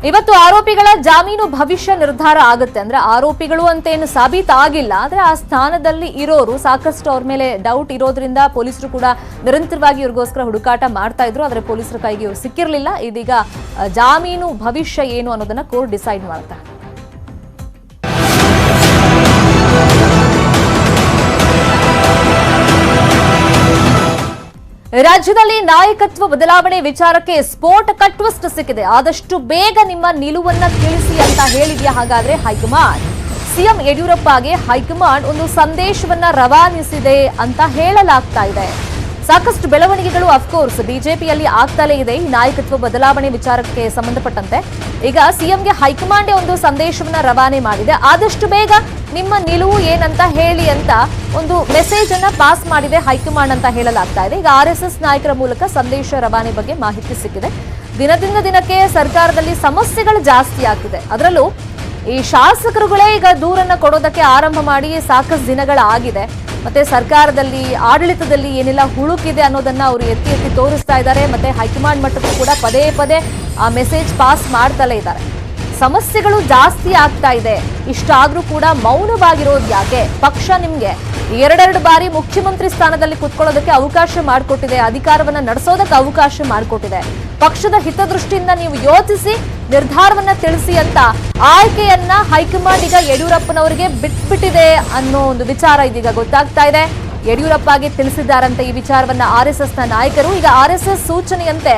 S1: ಇವತ್ತು ಆರೋಪಿಗಳ ಜಾಮೀನು ಭವಿಷ್ಯ ನಿರ್ಧಾರ ಆಗುತ್ತೆ. ಅಂದ್ರೆ ಆರೋಪಿಗಳು ಅಂತ ಏನು ಸಾಬೀತಾಗಿಲ್ಲ, ಆದ್ರೆ ಆ ಸ್ಥಾನದಲ್ಲಿ ಇರೋರು ಸಾಕಷ್ಟು ಅವ್ರ ಮೇಲೆ ಡೌಟ್ ಇರೋದ್ರಿಂದ ಪೊಲೀಸರು ಕೂಡ ನಿರಂತರವಾಗಿ ಇವ್ರಿಗೋಸ್ಕರ ಹುಡುಕಾಟ ಮಾಡ್ತಾ ಇದ್ರು. ಆದ್ರೆ ಪೊಲೀಸರ ಕೈಗೆ ಇವ್ರು ಸಿಕ್ಕಿರ್ಲಿಲ್ಲ. ಇದೀಗ ಜಾಮೀನು ಭವಿಷ್ಯ ಏನು ಅನ್ನೋದನ್ನ ಕೋರ್ಟ್ ಡಿಸೈಡ್ ಮಾಡುತ್ತೆ. ರಾಜ್ಯದಲ್ಲಿ ನಾಯಕತ್ವ ಬದಲಾವಣೆ ವಿಚಾರಕ್ಕೆ ಸ್ಫೋಟಕ ಟ್ವಿಸ್ಟ್ ಸಿಕ್ಕಿದೆ. ಆದಷ್ಟು ಬೇಗ ನಿಮ್ಮ ನಿಲುವನ್ನ ತಿಳಿಸಿ ಅಂತ ಹೇಳಿದ್ಯಾ ಹಾಗಾದ್ರೆ ಹೈಕಮಾಂಡ್? ಸಿಎಂ ಯಡಿಯೂರಪ್ಪಗೆ ಹೈಕಮಾಂಡ್ ಒಂದು ಸಂದೇಶವನ್ನ ರವಾನಿಸಿದೆ ಅಂತ ಹೇಳಲಾಗ್ತಾ ಇದೆ. ಸಾಕಷ್ಟು ಬೆಳವಣಿಗೆಗಳು ಅಫ್ಕೋರ್ಸ್ ಬಿಜೆಪಿಯಲ್ಲಿ ಆಗ್ತಲೇ ಇದೆ ಈ ನಾಯಕತ್ವ ಬದಲಾವಣೆ ವಿಚಾರಕ್ಕೆ ಸಂಬಂಧಪಟ್ಟಂತೆ. ಈಗ ಸಿಎಂಗೆ ಹೈಕಮಾಂಡ್ ಒಂದು ಸಂದೇಶವನ್ನ ರವಾನೆ ಮಾಡಿದೆ. ಆದಷ್ಟು ಬೇಗ ನಿಮ್ಮ ನಿಲುವು ಏನಂತ ಹೇಳಿ ಅಂತ ಒಂದು ಮೆಸೇಜ್ ಅನ್ನ ಪಾಸ್ ಮಾಡಿದೆ ಹೈಕಮಾಂಡ್ ಅಂತ ಹೇಳಲಾಗ್ತಾ ಇದೆ. ಈಗ ಆರ್ಎಸ್ಎಸ್ ನಾಯಕರ ಮೂಲಕ ಸಂದೇಶ ರವಾನೆ ಬಗ್ಗೆ ಮಾಹಿತಿ ಸಿಕ್ಕಿದೆ. ದಿನದಿಂದ ದಿನಕ್ಕೆ ಸರ್ಕಾರದಲ್ಲಿ ಸಮಸ್ಯೆಗಳು ಜಾಸ್ತಿ ಆಗ್ತಿದೆ. ಅದರಲ್ಲೂ ಈ ಶಾಸಕರುಗಳೇ ಈಗ ದೂರನ್ನ ಕೊಡೋದಕ್ಕೆ ಆರಂಭ ಮಾಡಿ ಸಾಕಷ್ಟು ದಿನಗಳಾಗಿದೆ. ಮತ್ತೆ ಸರ್ಕಾರದಲ್ಲಿ ಆಡಳಿತದಲ್ಲಿ ಏನೆಲ್ಲ ಹುಳುಕಿದೆ ಅನ್ನೋದನ್ನ ಅವರು ಎತ್ತಿ ಎತ್ತಿ ತೋರಿಸ್ತಾ ಇದ್ದಾರೆ. ಮತ್ತೆ ಹೈಕಮಾಂಡ್ ಮಟ್ಟಕ್ಕೂ ಕೂಡ ಪದೇ ಪದೇ ಆ ಮೆಸೇಜ್ ಪಾಸ್ ಮಾಡ್ತಲೇ ಇದ್ದಾರೆ. ಸಮಸ್ಯೆಗಳು ಜಾಸ್ತಿ ಆಗ್ತಾ ಇದೆ. ಇಷ್ಟಾದ್ರೂ ಕೂಡ ಮೌನವಾಗಿರೋದು ಯಾಕೆ? ಪಕ್ಷ ನಿಮ್ಗೆ ಎರಡೆರಡು ಬಾರಿ ಮುಖ್ಯಮಂತ್ರಿ ಸ್ಥಾನದಲ್ಲಿ ಕುತ್ಕೊಳ್ಳೋದಕ್ಕೆ ಅವಕಾಶ ಮಾಡಿಕೊಟ್ಟಿದೆ, ಅಧಿಕಾರವನ್ನ ನಡೆಸೋದಕ್ಕೆ ಅವಕಾಶ ಮಾಡಿಕೊಟ್ಟಿದೆ. ಪಕ್ಷದ ಹಿತದೃಷ್ಟಿಯಿಂದ ನೀವು ಯೋಚಿಸಿ ನಿರ್ಧಾರವನ್ನ ತಿಳಿಸಿ ಅಂತ ಆಯ್ಕೆಯನ್ನ ಹೈಕಮಾಂಡ್ ಈಗ ಯಡಿಯೂರಪ್ಪನವರಿಗೆ ಬಿಟ್ಬಿಟ್ಟಿದೆ ಅನ್ನೋ ಒಂದು ವಿಚಾರ ಇದೀಗ ಗೊತ್ತಾಗ್ತಾ ಇದೆ. ಯಡಿಯೂರಪ್ಪಗೆ ತಿಳಿಸಿದ್ದಾರಂತೆ ಈ ವಿಚಾರವನ್ನ ಆರ್ಎಸ್ಎಸ್ನ ನಾಯಕರು. ಈಗ ಆರ್ಎಸ್ಎಸ್ ಸೂಚನೆಯಂತೆ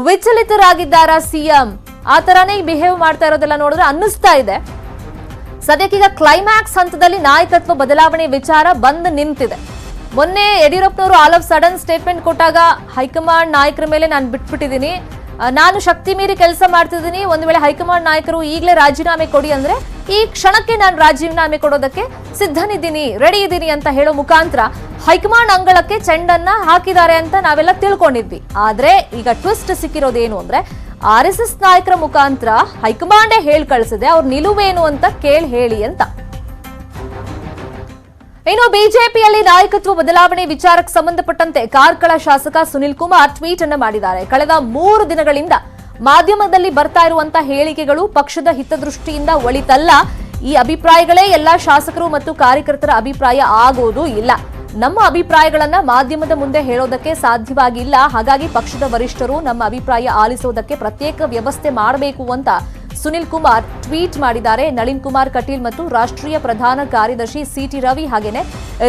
S1: ವಿಚಲಿತರಾಗಿದ್ದಾರ ಸಿಎಂ? ಆ ತರಾನೇ ಬಿಹೇವ್ ಮಾಡ್ತಾ ಇರೋದೆಲ್ಲ ನೋಡಿದ್ರೆ ಅನ್ನಿಸ್ತಾ ಇದೆ. ಸದ್ಯಕ್ಕೀಗ ಕ್ಲೈಮ್ಯಾಕ್ಸ್ ಹಂತದಲ್ಲಿ ನಾಯಕತ್ವ ಬದಲಾವಣೆ ವಿಚಾರ ಬಂದು ನಿಂತಿದೆ. ಮೊನ್ನೆ ಯಡಿಯೂರಪ್ಪನವರು ಆಲ್ ಆಫ್ ಸಡನ್ ಸ್ಟೇಟ್ಮೆಂಟ್ ಕೊಟ್ಟಾಗ ಹೈಕಮಾಂಡ್ ನಾಯಕರ ಮೇಲೆ ನಾನು ಬಿಟ್ಬಿಟ್ಟಿದ್ದೀನಿ, ನಾನು ಶಕ್ತಿ ಮೀರಿ ಕೆಲಸ ಮಾಡ್ತಿದ್ದೀನಿ, ಒಂದು ವೇಳೆ ಹೈಕಮಾಂಡ್ ನಾಯಕರು ಈಗಲೇ ರಾಜೀನಾಮೆ ಕೊಡಿ ಅಂದ್ರೆ ಈ ಕ್ಷಣಕ್ಕೆ ನಾನು ರಾಜೀನಾಮೆ ಕೊಡೋದಕ್ಕೆ ಸಿದ್ಧನಿದ್ದೀನಿ, ರೆಡಿ ಇದ್ದೀನಿ ಅಂತ ಹೇಳೋ ಮುಖಾಂತರ ಹೈಕಮಾಂಡ್ ಅಂಗಳಕ್ಕೆ ಚೆಂಡನ್ನ ಹಾಕಿದ್ದಾರೆ ಅಂತ ನಾವೆಲ್ಲ ತಿಳ್ಕೊಂಡಿದ್ವಿ. ಆದ್ರೆ ಈಗ ಟ್ವಿಸ್ಟ್ ಸಿಕ್ಕಿರೋದೇನು ಅಂದ್ರೆ ಆರ್ಎಸ್ಎಸ್ ನಾಯಕರ ಮುಖಾಂತರ ಹೈಕಮಾಂಡೇ ಹೇಳಿ ಕಳಿಸಿದೆ ಅವ್ರ ನಿಲುವೇನು ಅಂತ ಹೇಳಿ ಅಂತ. ಇನ್ನು ಬಿಜೆಪಿಯಲ್ಲಿ ನಾಯಕತ್ವ ಬದಲಾವಣೆ ವಿಚಾರಕ್ಕೆ ಸಂಬಂಧಪಟ್ಟಂತೆ ಕಾರ್ಕಳ ಶಾಸಕ ಸುನಿಲ್ ಕುಮಾರ್ ಟ್ವೀಟ್ ಅನ್ನು ಮಾಡಿದ್ದಾರೆ. ಕಳೆದ 3 ದಿನಗಳಿಂದ ಮಾಧ್ಯಮದಲ್ಲಿ ಬರ್ತಾ ಇರುವಂತಹ ಹೇಳಿಕೆಗಳು ಪಕ್ಷದ ಹಿತದೃಷ್ಟಿಯಿಂದ ಒಳಿತಲ್ಲ. ಈ ಅಭಿಪ್ರಾಯಗಳೇ ಎಲ್ಲಾ ಶಾಸಕರು ಮತ್ತು ಕಾರ್ಯಕರ್ತರ ಅಭಿಪ್ರಾಯ ಆಗೋದು ಇಲ್ಲ. ನಮ್ಮ ಅಭಿಪ್ರಾಯಗಳನ್ನ ಮಾಧ್ಯಮದ ಮುಂದೆ ಹೇಳೋದಕ್ಕೆ ಸಾಧ್ಯವಾಗಿಲ್ಲ. ಹಾಗಾಗಿ ಪಕ್ಷದ ವರಿಷ್ಠರು ನಮ್ಮ ಅಭಿಪ್ರಾಯ ಆಲಿಸೋದಕ್ಕೆ ಪ್ರತ್ಯೇಕ ವ್ಯವಸ್ಥೆ ಮಾಡಬೇಕು ಅಂತ ಸುನಿಲ್ ಕುಮಾರ್ ಟ್ವೀಟ್ ಮಾಡಿದ್ದಾರೆ. ನಳಿನ್ ಕುಮಾರ್ ಕಟೀಲ್ ಮತ್ತು ರಾಷ್ಟ್ರೀಯ ಪ್ರಧಾನ ಕಾರ್ಯದರ್ಶಿ ಸಿಟಿ ರವಿ ಹಾಗೇನೆ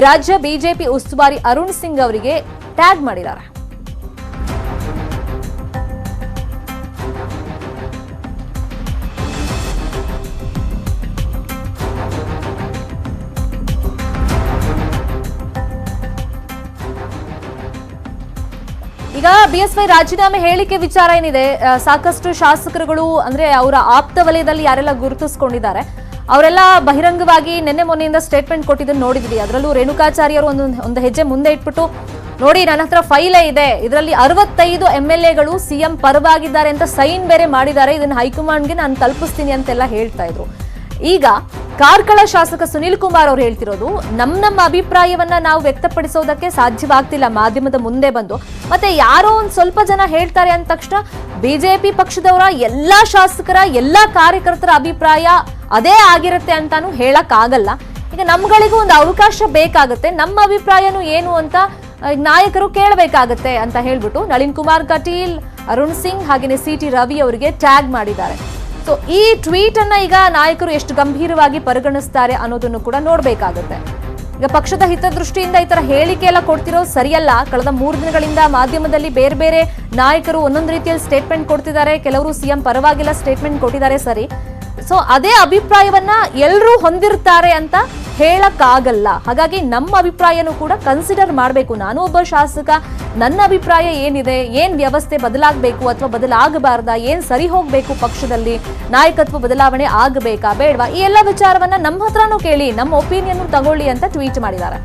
S1: ರಾಜ್ಯ ಬಿಜೆಪಿ ಉಸ್ತುವಾರಿ ಅರುಣ್ ಸಿಂಗ್ ಅವರಿಗೆ ಟ್ಯಾಗ್ ಮಾಡಿದ್ದಾರೆ. ಈಗ ಬಿಎಸ್ವೈ ರಾಜೀನಾಮೆ ಹೇಳಿಕೆ ವಿಚಾರ ಏನಿದೆ, ಸಾಕಷ್ಟು ಶಾಸಕರುಗಳು ಅಂದ್ರೆ ಅವರ ಆಪ್ತ ವಲಯದಲ್ಲಿ ಯಾರೆಲ್ಲ ಗುರುತಿಸಿಕೊಂಡಿದ್ದಾರೆ ಅವರೆಲ್ಲ ಬಹಿರಂಗವಾಗಿ ನಿನ್ನೆ ಮೊನ್ನೆಯಿಂದ ಸ್ಟೇಟ್ಮೆಂಟ್ ಕೊಟ್ಟಿದ್ದನ್ನು ನೋಡಿದ್ವಿ. ಅದರಲ್ಲೂ ರೇಣುಕಾಚಾರ್ಯರು ಒಂದು ಹೆಜ್ಜೆ ಮುಂದೆ ಇಟ್ಬಿಟ್ಟು ನೋಡಿ ನನ್ನ ಹತ್ರ ಫೈಲೇ ಇದೆ, ಇದರಲ್ಲಿ 65 MLAಗಳು ಸಿಎಂ ಪರವಾಗಿದ್ದಾರೆ ಅಂತ ಸೈನ್ ಬೇರೆ ಮಾಡಿದ್ದಾರೆ, ಇದನ್ನ ಹೈಕಮಾಂಡ್ಗೆ ನಾನು ತಲುಪಿಸ್ತೀನಿ ಅಂತೆಲ್ಲ ಹೇಳ್ತಾ ಇದ್ರು. ಈಗ ಕಾರ್ಕಳ ಶಾಸಕ ಸುನಿಲ್ ಕುಮಾರ್ ಅವರು ಹೇಳ್ತಿರೋದು ನಮ್ಮ ಅಭಿಪ್ರಾಯವನ್ನ ನಾವು ವ್ಯಕ್ತಪಡಿಸೋದಕ್ಕೆ ಸಾಧ್ಯವಾಗ್ತಿಲ್ಲ ಮಾಧ್ಯಮದ ಮುಂದೆ ಬಂದು. ಮತ್ತೆ ಯಾರೋ ಒಂದ್ ಸ್ವಲ್ಪ ಜನ ಹೇಳ್ತಾರೆ ಅಂದ ತಕ್ಷಣ ಬಿಜೆಪಿ ಪಕ್ಷದವರ ಎಲ್ಲಾ ಶಾಸಕರ ಎಲ್ಲಾ ಕಾರ್ಯಕರ್ತರ ಅಭಿಪ್ರಾಯ ಅದೇ ಆಗಿರುತ್ತೆ ಅಂತಾನು ಹೇಳಕ್ ಆಗಲ್ಲ. ಈಗ ನಮ್ಗಳಿಗೂ ಒಂದು ಅವಕಾಶ ಬೇಕಾಗುತ್ತೆ, ನಮ್ಮ ಅಭಿಪ್ರಾಯನು ಏನು ಅಂತ ನಾಯಕರು ಕೇಳಬೇಕಾಗತ್ತೆ ಅಂತ ಹೇಳ್ಬಿಟ್ಟು ನಳಿನ್ ಕುಮಾರ್ ಕಟೀಲ್, ಅರುಣ್ ಸಿಂಗ್ ಹಾಗೇನೆ ಸಿಟಿ ರವಿ ಅವರಿಗೆ ಟ್ಯಾಗ್ ಮಾಡಿದ್ದಾರೆ. ಸೊ ಈ ಟ್ವೀಟ್ ಅನ್ನ ಈಗ ನಾಯಕರು ಎಷ್ಟು ಗಂಭೀರವಾಗಿ ಪರಿಗಣಿಸ್ತಾರೆ ಅನ್ನೋದನ್ನು ಕೂಡ ನೋಡ್ಬೇಕಾಗುತ್ತೆ. ಈಗ ಪಕ್ಷದ ಹಿತದೃಷ್ಟಿಯಿಂದ ಈ ತರ ಹೇಳಿಕೆ ಎಲ್ಲ ಕೊಡ್ತಿರೋದು ಸರಿಯಲ್ಲ. ಕಳೆದ 3 ದಿನಗಳಿಂದ ಮಾಧ್ಯಮದಲ್ಲಿ ಬೇರೆ ಬೇರೆ ನಾಯಕರು ಒಂದೊಂದು ರೀತಿಯಲ್ಲಿ ಸ್ಟೇಟ್ಮೆಂಟ್ ಕೊಡ್ತಿದ್ದಾರೆ. ಕೆಲವರು ಸಿಎಂ ಪರವಾಗಿಲ್ಲ ಸ್ಟೇಟ್ಮೆಂಟ್ ಕೊಟ್ಟಿದ್ದಾರೆ ಸರಿ. ಸೊ ಅದೇ ಅಭಿಪ್ರಾಯವನ್ನ ಎಲ್ಲರೂ ಹೊಂದಿರ್ತಾರೆ ಅಂತ ಹೇಳಕ್ಕಾಗಲ್ಲ. ಹಾಗಾಗಿ ನಮ್ಮ ಅಭಿಪ್ರಾಯನೂ ಕೂಡ ಕನ್ಸಿಡರ್ ಮಾಡಬೇಕು. ನಾನು ಒಬ್ಬ ಶಾಸಕ, ನನ್ನ ಅಭಿಪ್ರಾಯ ಏನಿದೆ, ಏನ್ ವ್ಯವಸ್ಥೆ ಬದಲಾಗಬೇಕು ಅಥವಾ ಬದಲಾಗಬಾರ್ದಾ, ಏನ್ ಸರಿ ಹೋಗ್ಬೇಕು, ಪಕ್ಷದಲ್ಲಿ ನಾಯಕತ್ವ ಬದಲಾವಣೆ ಆಗಬೇಕಾ ಬೇಡವಾ, ಈ ಎಲ್ಲ ವಿಚಾರವನ್ನ ನಮ್ಮ ಹತ್ರನೂ ಕೇಳಿ, ನಮ್ಮ ಒಪಿನಿಯನ್ ತಗೊಳ್ಳಿ ಅಂತ ಟ್ವೀಟ್ ಮಾಡಿದ್ದಾರೆ.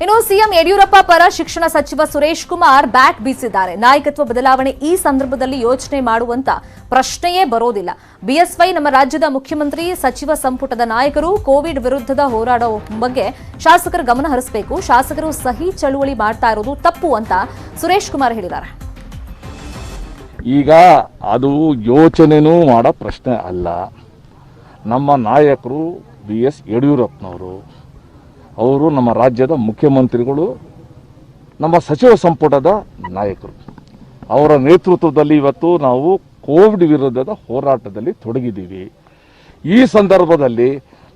S1: ಇನ್ನು ಸಿಎಂ ಯಡಿಯೂರಪ್ಪ ಪರ ಶಿಕ್ಷಣ ಸಚಿವ ಸುರೇಶ್ ಕುಮಾರ್ ಬ್ಯಾಟ್ ಬೀಸಿದ್ದಾರೆ. ನಾಯಕತ್ವ ಬದಲಾವಣೆ ಈ ಸಂದರ್ಭದಲ್ಲಿ ಯೋಚನೆ ಮಾಡುವಂತ ಪ್ರಶ್ನೆಯೇ ಬರೋದಿಲ್ಲ. ಬಿಎಸ್ವೈ ನಮ್ಮ ರಾಜ್ಯದ ಮುಖ್ಯಮಂತ್ರಿ, ಸಚಿವ ಸಂಪುಟದ ನಾಯಕರು ಕೋವಿಡ್ ವಿರುದ್ಧದ ಹೋರಾಡೋ ಬಗ್ಗೆ ಶಾಸಕರು ಗಮನ ಹರಿಸಬೇಕು. ಶಾಸಕರು ಸಹಿ ಚಳುವಳಿ ಮಾಡ್ತಾ ಇರೋದು ತಪ್ಪು ಅಂತ ಸುರೇಶ್ ಕುಮಾರ್ ಹೇಳಿದ್ದಾರೆ.
S4: ಈಗ ಅದು ಯೋಚನೆನೂ ಮಾಡೋ ಪ್ರಶ್ನೆ ಅಲ್ಲ. ನಮ್ಮ ನಾಯಕರು BS ಯಡಿಯೂರಪ್ಪನವರು, ಅವರು ನಮ್ಮ ರಾಜ್ಯದ ಮುಖ್ಯಮಂತ್ರಿಗಳು, ನಮ್ಮ ಸಚಿವ ಸಂಪುಟದ ನಾಯಕರು, ಅವರ ನೇತೃತ್ವದಲ್ಲಿ ಇವತ್ತು ನಾವು ಕೋವಿಡ್ ವಿರುದ್ಧದ ಹೋರಾಟದಲ್ಲಿ ತೊಡಗಿದ್ದೀವಿ. ಈ ಸಂದರ್ಭದಲ್ಲಿ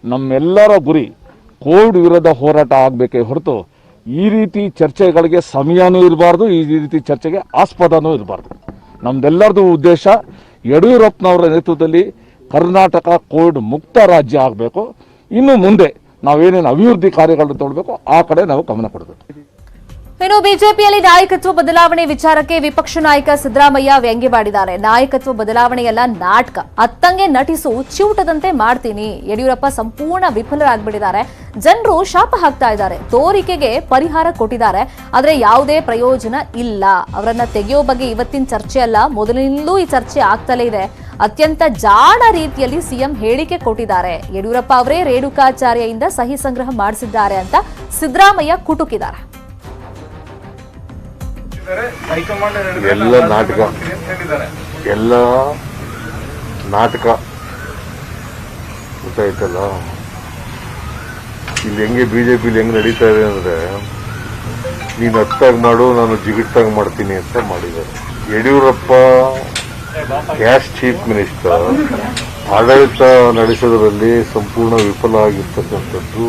S4: ನಮ್ಮೆಲ್ಲರ ಗುರಿ ಕೋವಿಡ್ ವಿರುದ್ಧ ಹೋರಾಟ ಆಗಬೇಕೇ ಹೊರತು ಈ ರೀತಿ ಚರ್ಚೆಗಳಿಗೆ ಸಮಯನೂ ಇರಬಾರ್ದು, ಈ ರೀತಿ ಚರ್ಚೆಗೆ ಆಸ್ಪದನೂ ಇರಬಾರ್ದು. ನಮ್ದೆಲ್ಲರದು ಉದ್ದೇಶ ಯಡಿಯೂರಪ್ಪನವರ ನೇತೃತ್ವದಲ್ಲಿ ಕರ್ನಾಟಕ ಕೋವಿಡ್ ಮುಕ್ತ ರಾಜ್ಯ ಆಗಬೇಕು. ಇನ್ನು ಮುಂದೆ ನಾವೇನೇನು ಅಭಿವೃದ್ಧಿ ಕಾರ್ಯಗಳನ್ನು ತೊಗೊಳ್ಬೇಕು ಆ ಕಡೆ ನಾವು ಗಮನ ಕೊಡಬೇಕು.
S1: ಇನ್ನು ಬಿಜೆಪಿಯಲ್ಲಿ ನಾಯಕತ್ವ ಬದಲಾವಣೆ ವಿಚಾರಕ್ಕೆ ವಿಪಕ್ಷ ನಾಯಕ ಸಿದ್ದರಾಮಯ್ಯ ವ್ಯಂಗ್ಯವಾಡಿದ್ದಾರೆ. ನಾಯಕತ್ವ ಬದಲಾವಣೆಯಲ್ಲ ನಾಟಕ, ಅತ್ತಂಗೆ ನಟಿಸು, ಚಿವುಟದಂತೆ ಮಾಡ್ತೀನಿ. ಯಡಿಯೂರಪ್ಪ ಸಂಪೂರ್ಣ ವಿಫಲರಾಗ್ಬಿಟ್ಟಿದ್ದಾರೆ. ಜನರು ಶಾಪ ಹಾಕ್ತಾ ಇದ್ದಾರೆ. ತೋರಿಕೆಗೆ ಪರಿಹಾರ ಕೊಟ್ಟಿದ್ದಾರೆ, ಆದರೆ ಯಾವುದೇ ಪ್ರಯೋಜನ ಇಲ್ಲ. ಅವರನ್ನ ತೆಗೆಯೋ ಬಗ್ಗೆ ಇವತ್ತಿನ ಚರ್ಚೆ ಅಲ್ಲ, ಮೊದಲಿನಿಂದಲೂ ಈ ಚರ್ಚೆ ಆಗ್ತಲೇ ಇದೆ. ಅತ್ಯಂತ ಜಾಣ ರೀತಿಯಲ್ಲಿ ಸಿಎಂ ಹೇಳಿಕೆ ಕೊಟ್ಟಿದ್ದಾರೆ. ಯಡಿಯೂರಪ್ಪ ಅವರೇ ರೇಣುಕಾಚಾರ್ಯಯಿಂದ ಸಹಿ ಸಂಗ್ರಹ ಮಾಡಿಸಿದ್ದಾರೆ ಅಂತ ಸಿದ್ದರಾಮಯ್ಯ ಕುಟುಕಿದ್ದಾರೆ.
S5: ಎಲ್ಲ ನಾಟಕ, ಎಲ್ಲ ನಾಟಕ ಗೊತ್ತಾಯ್ತಲ್ಲ. ಇಲ್ಲಿ ಹೆಂಗೆ ಬಿಜೆಪಿಲಿ ಹೆಂಗೆ ನಡೀತಾ ಇದೆ ಅಂದ್ರೆ, ನೀನು ಹತ್ತಾಗಿ ಮಾಡು, ನಾನು ಜಿಗಿಟ್ಟಾಗಿ ಮಾಡ್ತೀನಿ ಅಂತ ಮಾಡಿದ್ದಾರೆ. ಯಡಿಯೂರಪ್ಪ ಗ್ಯಾಸ್ ಚೀಫ್ ಮಿನಿಸ್ಟರ್ ಆಡಳಿತ ನಡೆಸೋದ್ರಲ್ಲಿ ಸಂಪೂರ್ಣ ವಿಫಲ ಆಗಿರ್ತಕ್ಕಂಥದ್ದು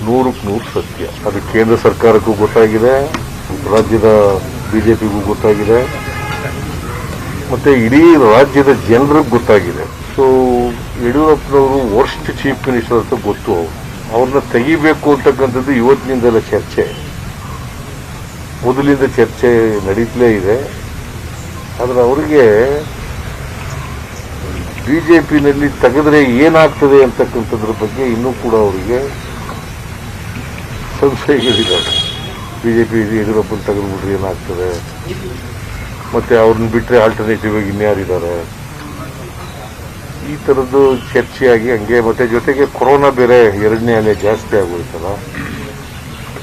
S5: 100% ಸತ್ಯ. ಅದು ಕೇಂದ್ರ ಸರ್ಕಾರಕ್ಕೂ ಗೊತ್ತಾಗಿದೆ, ರಾಜ್ಯದ ಬಿಜೆಪಿಗೂ ಗೊತ್ತಾಗಿದೆ, ಮತ್ತೆ ಇಡೀ ರಾಜ್ಯದ ಜನರಿಗೆ ಗೊತ್ತಾಗಿದೆ. ಸೊ ಯಡಿಯೂರಪ್ಪನವರು ವರ್ಸ್ಟ್ ಚೀಫ್ ಮಿನಿಸ್ಟರ್ ಅಂತ ಗೊತ್ತು. ಅವ್ರನ್ನ ತೆಗಿಬೇಕು ಅಂತಕ್ಕಂಥದ್ದು ಇವತ್ತಿನಿಂದಲೇ ಚರ್ಚೆ, ಮೊದಲಿಂದ ಚರ್ಚೆ ನಡೀತಲೇ ಇದೆ. ಆದರೆ ಅವರಿಗೆ ಬಿಜೆಪಿನಲ್ಲಿ ತೆಗೆದ್ರೆ ಏನಾಗ್ತದೆ ಅಂತಕ್ಕಂಥದ್ರ ಬಗ್ಗೆ ಇನ್ನೂ ಕೂಡ ಅವರಿಗೆ ಸಂಶಯಗಳಿದ್ದಾವೆ. ಬಿಜೆಪಿ ಯಡಿಯೂರಪ್ಪನ ತೆಗೆದುಬಿಟ್ರೆ ಏನಾಗ್ತದೆ, ಮತ್ತೆ ಅವ್ರನ್ನ ಬಿಟ್ಟರೆ ಆಲ್ಟರ್ನೇಟಿವ್ ಆಗಿ ಇನ್ಯಾರಿದ್ದಾರೆ, ಈ ಥರದ್ದು ಚರ್ಚೆಯಾಗಿ ಹಂಗೆ. ಮತ್ತೆ ಜೊತೆಗೆ ಕೊರೋನಾ ಬೇರೆ ಎರಡನೇ ಅಲೆ ಜಾಸ್ತಿ ಆಗೋಯ್ತಲ್ಲ,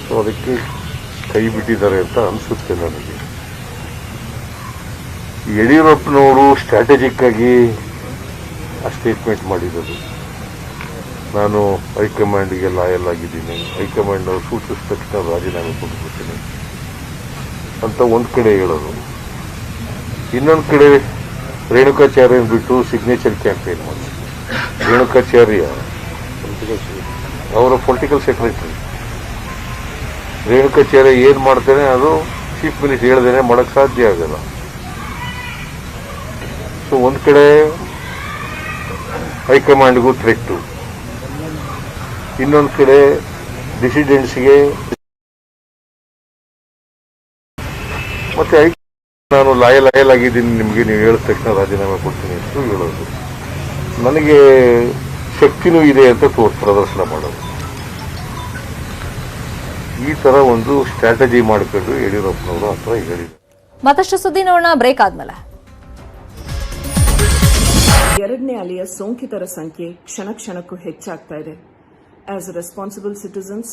S5: ಸೊ ಅದಕ್ಕೆ ಕೈ ಬಿಟ್ಟಿದ್ದಾರೆ ಅಂತ ಅನಿಸುತ್ತೆ ನನಗೆ. ಯಡಿಯೂರಪ್ಪನವರು ಸ್ಟ್ರಾಟಜಿಕ್ ಆಗಿ ಆ ಸ್ಟೇಟ್ಮೆಂಟ್ ಮಾಡಿರೋದು, ನಾನು ಹೈಕಮಾಂಡ್ಗೆ ಲಾಯಲ್ ಆಗಿದ್ದೀನಿ, ಹೈಕಮಾಂಡ್ ಅವರು ಸೂಚಿಸಿದ ತಕ್ಷಣ ರಾಜೀನಾಮೆ ಕೊಟ್ಬಿಡ್ತೀನಿ ಅಂತ ಒಂದು ಕಡೆ ಹೇಳೋದು. ಇನ್ನೊಂದು ಕಡೆ ರೇಣುಕಾಚಾರ್ಯನ ಬಿಟ್ಟು ಸಿಗ್ನೇಚರ್ ಕ್ಯಾಂಪೇನ್ ಮಾಡಿ, ರೇಣುಕಾಚಾರ್ಯ ಅವರ ಪೊಲಿಟಿಕಲ್ ಸೆಕ್ರೆಟರಿ, ರೇಣುಕಾಚಾರ್ಯ ಏನು ಮಾಡ್ತಾನೆ ಅದು ಚೀಫ್ ಮಿನಿಸ್ಟರ್ ಹೇಳ್ದೇನೆ ಮಾಡೋಕ್ಕೆ ಸಾಧ್ಯ ಆಗಲ್ಲ. ಸೊ ಒಂದು ಕಡೆ ಹೈಕಮಾಂಡ್ಗೂ ಥ್ರೆಟ್ಟು, ಇನ್ನೊಂದು ಕಡೆ ಡಿಸಿಡೆಂಟ್ಸ್ಗೆ, ಮತ್ತೆ ನಾನು ಲಾಯಲ್ ಆಗಿದ್ದೀನಿ ನಿಮಗೆ, ನೀವು ಹೇಳಿದ ತಕ್ಷಣ ರಾಜೀನಾಮೆ ಕೊಡ್ತೀನಿ ಅಂತ ಹೇಳೋದು. ನನಗೆ ಶಕ್ತಿನೂ ಇದೆ ಅಂತ ಪ್ರದರ್ಶನ ಮಾಡೋದು. ಈ ತರ ಒಂದು ಸ್ಟ್ರಾಟಜಿ ಮಾಡಿಕೊಂಡು ಯಡಿಯೂರಪ್ಪನವರು ಆ ಥರ ಹೇಳಿದ್ದಾರೆ.
S1: ಮತ್ತಷ್ಟು ಸುದ್ದಿ ನೋಡೋಣ ಬ್ರೇಕ್ ಆದ್ಮೇಲೆ.
S6: ಎರಡನೇ ಅಲೆಯ ಸೋಂಕಿತರ ಸಂಖ್ಯೆ ಕ್ಷಣ ಕ್ಷಣಕ್ಕೂ ಹೆಚ್ಚಾಗ್ತಾ ಇದೆ. ಆಸ್ ರೆಸ್ಪಾನ್ಸಿಬಲ್ ಸಿಟಿಸನ್ಸ್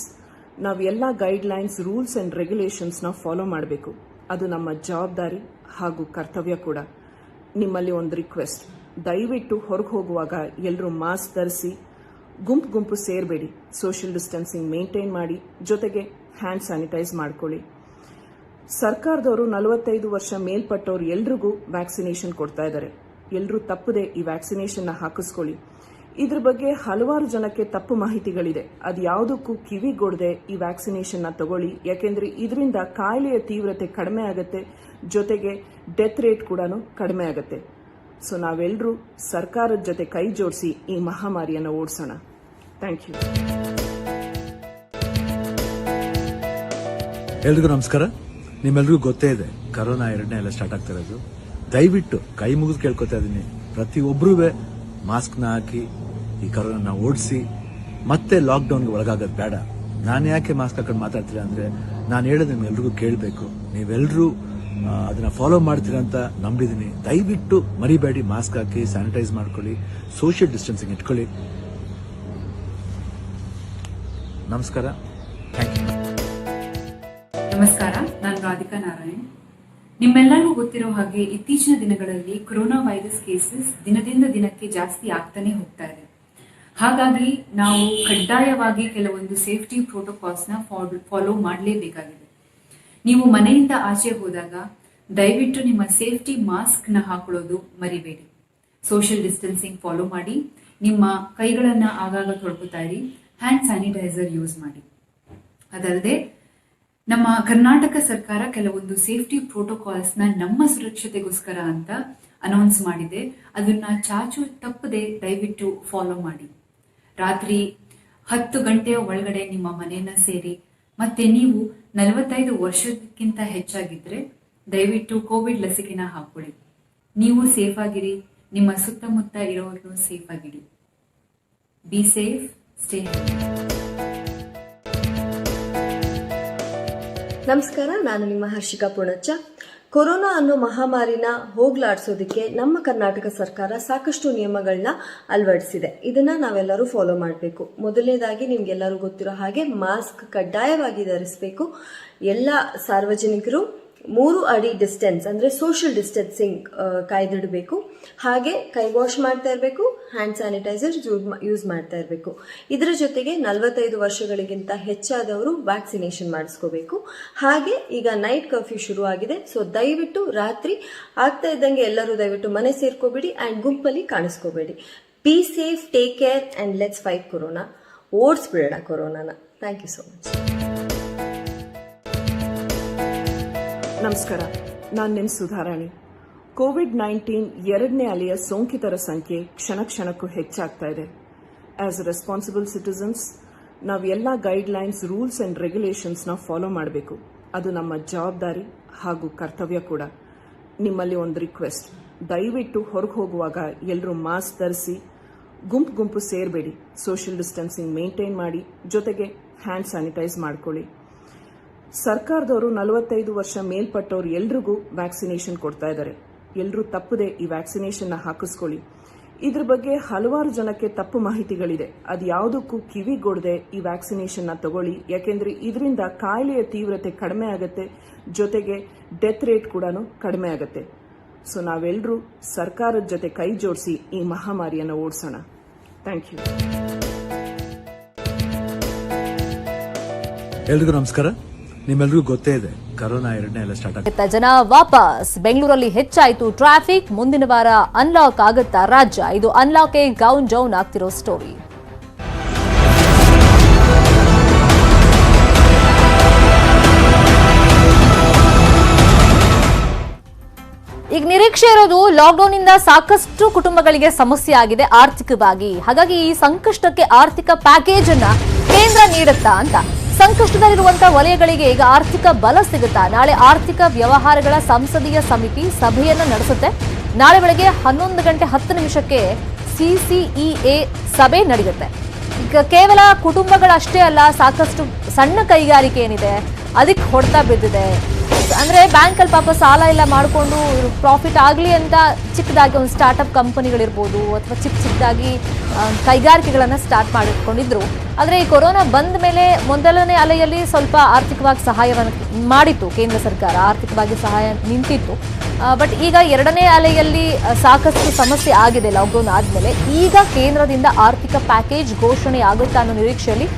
S6: ನಾವು ಎಲ್ಲ ಗೈಡ್ಲೈನ್ಸ್, ರೂಲ್ಸ್ ಅಂಡ್ ರೆಗ್ಯುಲೇಷನ್ಸ್ನ ಫಾಲೋ ಮಾಡಬೇಕು. ಅದು ನಮ್ಮ ಜವಾಬ್ದಾರಿ ಹಾಗೂ ಕರ್ತವ್ಯ ಕೂಡ. ನಿಮ್ಮಲ್ಲಿ ಒಂದು ರಿಕ್ವೆಸ್ಟ್, ದಯವಿಟ್ಟು ಹೊರಗೆ ಹೋಗುವಾಗ ಎಲ್ಲರೂ ಮಾಸ್ಕ್ ಧರಿಸಿ, ಗುಂಪು ಸೇರಬೇಡಿ, ಸೋಷಿಯಲ್ ಡಿಸ್ಟೆನ್ಸಿಂಗ್ ಮೇಂಟೈನ್ ಮಾಡಿ, ಜೊತೆಗೆ ಹ್ಯಾಂಡ್ ಸ್ಯಾನಿಟೈಸ್ ಮಾಡ್ಕೊಳ್ಳಿ. ಸರ್ಕಾರದವರು 45 ವರ್ಷ ಮೇಲ್ಪಟ್ಟವ್ರು ಎಲ್ರಿಗೂ ವ್ಯಾಕ್ಸಿನೇಷನ್ ಕೊಡ್ತಾ ಇದ್ದಾರೆ. ಎಲ್ಲರೂ ತಪ್ಪದೆ ಈ ವ್ಯಾಕ್ಸಿನೇಷನ್ನ ಹಾಕಿಸ್ಕೊಳ್ಳಿ. ಇದ್ರ ಬಗ್ಗೆ ಹಲವಾರು ಜನಕ್ಕೆ ತಪ್ಪು ಮಾಹಿತಿಗಳಿದೆ. ಅದು ಯಾವುದಕ್ಕೂ ಕಿವಿಗೊಡದೆ ಈ ವ್ಯಾಕ್ಸಿನೇಷನ್ನ ತಗೊಳ್ಳಿ. ಯಾಕೆಂದ್ರೆ ಇದರಿಂದ ಕಾಯಿಲೆಯ ತೀವ್ರತೆ ಕಡಿಮೆ ಆಗುತ್ತೆ, ಜೊತೆಗೆ ಡೆತ್ ರೇಟ್ ಕೂಡ ಕಡಿಮೆ ಆಗುತ್ತೆ. ಸೊ ನಾವೆಲ್ಲರೂ ಸರ್ಕಾರದ ಜೊತೆ ಕೈ ಜೋಡಿಸಿ ಈ ಮಹಾಮಾರಿಯನ್ನು ಓಡಿಸೋಣ. Thank you.
S7: ಎಲ್ರಿಗೂ ನಮಸ್ಕಾರ. ನಿಮ್ಮೆಲ್ರಿಗೂ ಗೊತ್ತೇ ಇದೆ, ಕರೋನಾ ಎರಡನೇ ಎಲ್ಲ ಸ್ಟಾರ್ಟ್ ಆಗ್ತಾ ಇರೋದು. ದಯವಿಟ್ಟು ಕೈ ಮುಗಿದು ಕೇಳ್ಕೊತಾ ಇದ್ದೀನಿ, ಪ್ರತಿಯೊಬ್ಬರೂ ಮಾಸ್ಕ್ನ ಹಾಕಿ ಈ ಕರೋನಾ ಓಡಿಸಿ. ಮತ್ತೆ ಲಾಕ್ಡೌನ್ಗೆ ಒಳಗಾಗೋದು ಬೇಡ. ನಾನು ಯಾಕೆ ಮಾಸ್ಕ್ ಹಾಕೊಂಡು ಮಾತಾಡ್ತೀರಾ ಅಂದ್ರೆ, ನಾನು ಹೇಳೋದು ನಿಮ್ಗೆಲ್ರಿಗೂ ಕೇಳಬೇಕು. ನೀವೆಲ್ಲರೂ ಅದನ್ನ ಫಾಲೋ ಮಾಡ್ತೀರಾ ಅಂತ ನಂಬಿದ್ದೀನಿ. ದಯವಿಟ್ಟು ಮರಿಬೇಡಿ, ಮಾಸ್ಕ್ ಹಾಕಿ, ಸ್ಯಾನಿಟೈಸ್ ಮಾಡ್ಕೊಳ್ಳಿ, ಸೋಷಿಯಲ್ ಡಿಸ್ಟೆನ್ಸಿಂಗ್ ಇಟ್ಕೊಳ್ಳಿ. ನಮಸ್ಕಾರ. Thank you.
S8: ನಮಸ್ಕಾರ, ನಾನು ರಾಧಿಕಾ ನಾರಾಯಣ್. ನಿಮ್ಮೆಲ್ಲರಿಗೂ ಗೊತ್ತಿರೋ ಹಾಗೆ ಇತ್ತೀಚಿನ ದಿನಗಳಲ್ಲಿ ಕೊರೋನಾ ವೈರಸ್ ಕೇಸಸ್ ದಿನದಿಂದ ದಿನಕ್ಕೆ ಜಾಸ್ತಿ ಆಗ್ತಾನೆ ಹೋಗ್ತಾ ಇದೆ. ಹಾಗಾಗಿ ನಾವು ಕಡ್ಡಾಯವಾಗಿ ಕೆಲವೊಂದು ಸೇಫ್ಟಿ ಪ್ರೋಟೋಕಾಲ್ಸ್ನ ಫಾಲೋ ಮಾಡಲೇಬೇಕಾಗಿದೆ. ನೀವು ಮನೆಯಿಂದ ಆಚೆ ಹೋದಾಗ ದಯವಿಟ್ಟು ನಿಮ್ಮ ಸೇಫ್ಟಿ ಮಾಸ್ಕ್ನ ಹಾಕೊಳ್ಳೋದು ಮರಿಬೇಡಿ. ಸೋಷಿಯಲ್ ಡಿಸ್ಟೆನ್ಸಿಂಗ್ ಫಾಲೋ ಮಾಡಿ, ನಿಮ್ಮ ಕೈಗಳನ್ನ ಆಗಾಗ ತೊಳ್ಕೊತಾ ಇರಿ, ಹ್ಯಾಂಡ್ ಸ್ಯಾನಿಟೈಸರ್ ಯೂಸ್ ಮಾಡಿ. ಅದಲ್ಲದೆ ನಮ್ಮ ಕರ್ನಾಟಕ ಸರ್ಕಾರ ಕೆಲವೊಂದು ಸೇಫ್ಟಿ ಪ್ರೋಟೋಕಾಲ್ಸ್ನ ನಮ್ಮ ಸುರಕ್ಷತೆಗೋಸ್ಕರ ಅಂತ ಅನೌನ್ಸ್ ಮಾಡಿದೆ. ಅದನ್ನ ಚಾಚು ತಪ್ಪದೆ ದಯವಿಟ್ಟು ಫಾಲೋ ಮಾಡಿ. ರಾತ್ರಿ 10 ಗಂಟೆಯ ಒಳಗಡೆ ನಿಮ್ಮ ಮನೆಯನ್ನ ಸೇರಿ, ಮತ್ತೆ ನೀವು 45 ವರ್ಷಕ್ಕಿಂತ ಹೆಚ್ಚಾಗಿದ್ರೆ ದಯವಿಟ್ಟು ಕೋವಿಡ್ ಲಸಿಕೆನ ಹಾಕೊಳ್ಳಿ. ನೀವು ಸೇಫ್ ಆಗಿರಿ, ನಿಮ್ಮ ಸುತ್ತಮುತ್ತ ಇರೋರ್ನು ಸೇಫ್ ಆಗಿಡಿ. Be safe, stay.
S9: ನಮಸ್ಕಾರ, ನಾನು ನಿಮ್ಮ ಹರ್ಷಿಕಾ ಪುಣಚ್ಚ. ಕೊರೋನಾ ಅನ್ನೋ ಮಹಾಮಾರಿನ ಹೋಗ್ಲಾಡ್ಸೋದಕ್ಕೆ ನಮ್ಮ ಕರ್ನಾಟಕ ಸರ್ಕಾರ ಸಾಕಷ್ಟು ನಿಯಮಗಳನ್ನ ಅಳವಡಿಸಿದೆ. ಇದನ್ನ ನಾವೆಲ್ಲರೂ ಫಾಲೋ ಮಾಡಬೇಕು. ಮೊದಲನೇದಾಗಿ ನಿಮ್ಗೆಲ್ಲರೂ ಗೊತ್ತಿರೋ ಹಾಗೆ ಮಾಸ್ಕ್ ಕಡ್ಡಾಯವಾಗಿ ಧರಿಸಬೇಕು. ಎಲ್ಲ ಸಾರ್ವಜನಿಕರು 3 ಅಡಿ ಡಿಸ್ಟೆನ್ಸ್ ಅಂದರೆ ಸೋಷಿಯಲ್ ಡಿಸ್ಟೆನ್ಸಿಂಗ್ ಕಾಯ್ದಿಡಬೇಕು. ಹಾಗೆ ಕೈ ವಾಶ್ ಮಾಡ್ತಾ ಇರಬೇಕು, ಹ್ಯಾಂಡ್ ಸ್ಯಾನಿಟೈಸರ್ ಯೂಸ್ ಮಾಡ್ತಾ ಇರಬೇಕು. ಇದರ ಜೊತೆಗೆ 45 ವರ್ಷಗಳಿಗಿಂತ ಹೆಚ್ಚಾದವರು ವ್ಯಾಕ್ಸಿನೇಷನ್ ಮಾಡಿಸ್ಕೋಬೇಕು. ಹಾಗೆ ಈಗ ನೈಟ್ ಕರ್ಫ್ಯೂ ಶುರು ಆಗಿದೆ. ಸೊ ದಯವಿಟ್ಟು ರಾತ್ರಿ ಆಗ್ತಾ ಇದ್ದಂಗೆ ಎಲ್ಲರೂ ದಯವಿಟ್ಟು ಮನೆ ಸೇರ್ಕೋಬೇಡಿ ಆ್ಯಂಡ್ ಗುಂಪಲ್ಲಿ ಕಾಣಿಸ್ಕೋಬೇಡಿ. Be safe, take care and let's fight corona. ಓಡಿಸ್ಬಿಡೋಣ ಕೊರೋನಾನ. Thank you so much.
S6: ನಮಸ್ಕಾರ, ನಾನು ನಿಮ್ಮ ಸುಧಾರಾಣಿ. ಕೋವಿಡ್-19 ಎರಡನೇ ಅಲೆಯ ಸೋಂಕಿತರ ಸಂಖ್ಯೆ ಕ್ಷಣಕ್ಕೂ ಹೆಚ್ಚಾಗ್ತಾ ಇದೆ. ಆಸ್ ಅ ರೆಸ್ಪಾನ್ಸಿಬಲ್ ಸಿಟಿಸನ್ಸ್ ನಾವೆಲ್ಲ ಗೈಡ್ಲೈನ್ಸ್, ರೂಲ್ಸ್ ಅಂಡ್ ರೆಗ್ಯುಲೇಷನ್ಸ್ನ ಫಾಲೋ ಮಾಡಬೇಕು. ಅದು ನಮ್ಮ ಜವಾಬ್ದಾರಿ ಹಾಗೂ ಕರ್ತವ್ಯ ಕೂಡ. ನಿಮ್ಮಲ್ಲಿ ಒಂದು ರಿಕ್ವೆಸ್ಟ್, ದಯವಿಟ್ಟು ಹೊರಗೆ ಹೋಗುವಾಗ ಎಲ್ಲರೂ ಮಾಸ್ಕ್ ಧರಿಸಿ, ಗುಂಪು ಸೇರಬೇಡಿ, ಸೋಷಿಯಲ್ ಡಿಸ್ಟೆನ್ಸಿಂಗ್ ಮೇಂಟೈನ್ ಮಾಡಿ, ಜೊತೆಗೆ ಹ್ಯಾಂಡ್ ಸ್ಯಾನಿಟೈಸ್ ಮಾಡ್ಕೊಳ್ಳಿ. ಸರ್ಕಾರದವರು 45 ವರ್ಷ ಮೇಲ್ಪಟ್ಟವ್ರು ಎಲ್ರಿಗೂ ವ್ಯಾಕ್ಸಿನೇಷನ್ ಕೊಡ್ತಾ ಇದ್ದಾರೆ. ಎಲ್ಲರೂ ತಪ್ಪದೆ ಈ ವ್ಯಾಕ್ಸಿನೇಷನ್ನ ಹಾಕಿಸ್ಕೊಳ್ಳಿ. ಇದ್ರ ಬಗ್ಗೆ ಹಲವಾರು ಜನಕ್ಕೆ ತಪ್ಪು ಮಾಹಿತಿಗಳಿದೆ. ಅದು ಯಾವುದಕ್ಕೂ ಕಿವಿಗೊಡದೆ ಈ ವ್ಯಾಕ್ಸಿನೇಷನ್ನ ತಗೊಳ್ಳಿ. ಯಾಕೆಂದ್ರೆ ಇದರಿಂದ ಕಾಯಿಲೆಯ ತೀವ್ರತೆ ಕಡಿಮೆ ಆಗುತ್ತೆ, ಜೊತೆಗೆ ಡೆತ್ ರೇಟ್ ಕೂಡ ಕಡಿಮೆ ಆಗುತ್ತೆ. ಸೊ ನಾವೆಲ್ಲರೂ ಸರ್ಕಾರದ ಜೊತೆ ಕೈ ಜೋಡಿಸಿ ಈ ಮಹಾಮಾರಿಯನ್ನು ಓಡಿಸೋಣ. Thank you.
S7: ಎಲ್ರಿಗೂ ನಮಸ್ಕಾರ. ನಿಮ್ಮೆಲ್ರಿಗೂ ಗೊತ್ತೇ ಇದೆ, ಕರೋನಾ ಎರಡನೇ ಅಲೆ ಸ್ಟಾರ್ಟ್ ಆಗಿದೆ.
S1: ಜನ ವಾಪಸ್. ಬೆಂಗಳೂರಲ್ಲಿ ಹೆಚ್ಚಾಯಿತು ಟ್ರಾಫಿಕ್. ಮುಂದಿನ ವಾರ ಅನ್ಲಾಕ್ ಆಗುತ್ತಾ ರಾಜ್ಯ? ಇದು ಅನ್ಲಾಕ್ಗೆ ಡೌನ್ ಆಗ್ತಿರೋ ಸ್ಟೋರಿ. ಈಗ ನಿರೀಕ್ಷೆ ಇರೋದು ಲಾಕ್ಡೌನ್ ಇಂದ ಸಾಕಷ್ಟು ಕುಟುಂಬಗಳಿಗೆ ಸಮಸ್ಯೆ ಆಗಿದೆ ಆರ್ಥಿಕವಾಗಿ. ಹಾಗಾಗಿ ಈ ಸಂಕಷ್ಟಕ್ಕೆ ಆರ್ಥಿಕ ಪ್ಯಾಕೇಜ್ ಅನ್ನ ಕೇಂದ್ರ ನೀಡುತ್ತಾ ಅಂತ. ಸಂಕಷ್ಟದಲ್ಲಿರುವಂತಹ ವಲಯಗಳಿಗೆ ಈಗ ಆರ್ಥಿಕ ಬಲ ಸಿಗುತ್ತಾ? ನಾಳೆ ಆರ್ಥಿಕ ವ್ಯವಹಾರಗಳ ಸಂಸದೀಯ ಸಮಿತಿ ಸಭೆಯನ್ನು ನಡೆಸುತ್ತೆ. ನಾಳೆ ಬೆಳಗ್ಗೆ 11 ಗಂಟೆ 10 ನಿಮಿಷಕ್ಕೆ CCEA ಸಭೆ ನಡೆಯುತ್ತೆ. ಈಗ ಕೇವಲ ಕುಟುಂಬಗಳಷ್ಟೇ ಅಲ್ಲ, ಸಾಕಷ್ಟು ಸಣ್ಣ ಕೈಗಾರಿಕೆ ಏನಿದೆ ಅದಕ್ಕೆ ಹೊಡೆತ ಬಿದ್ದಿದೆ. ಅಂದ್ರೆ ಬ್ಯಾಂಕಲ್ಲಿ ಪಾಪ ಸಾಲ ಎಲ್ಲ ಮಾಡಿಕೊಂಡು ಪ್ರಾಫಿಟ್ ಆಗಲಿ ಅಂತ ಚಿಕ್ಕದಾಗಿ ಒಂದು ಸ್ಟಾರ್ಟ್ಅಪ್ ಕಂಪನಿಗಳಿರ್ಬೋದು ಅಥವಾ ಚಿಕ್ಕದಾಗಿ ಕೈಗಾರಿಕೆಗಳನ್ನು ಸ್ಟಾರ್ಟ್ ಮಾಡಿಕೊಂಡಿದ್ರು. ಆದರೆ ಈ ಕೊರೋನಾ ಬಂದ ಮೇಲೆ ಮೊದಲನೇ ಅಲೆಯಲ್ಲಿ ಸ್ವಲ್ಪ ಆರ್ಥಿಕವಾಗಿ ಸಹಾಯವನ್ನು ಮಾಡಿತ್ತು ಕೇಂದ್ರ ಸರ್ಕಾರ, ಆರ್ಥಿಕವಾಗಿ ಸಹಾಯ ನಿಂತಿತ್ತು. ಬಟ್ ಈಗ ಎರಡನೇ ಅಲೆಯಲ್ಲಿ ಸಾಕಷ್ಟು ಸಮಸ್ಯೆ ಆಗಿದೆ ಲಾಕ್ಡೌನ್ ಆದಮೇಲೆ. ಈಗ ಕೇಂದ್ರದಿಂದ ಆರ್ಥಿಕ ಪ್ಯಾಕೇಜ್ ಘೋಷಣೆ ಆಗುತ್ತಾ ಅನ್ನೋ ನಿರೀಕ್ಷೆಯಲ್ಲಿ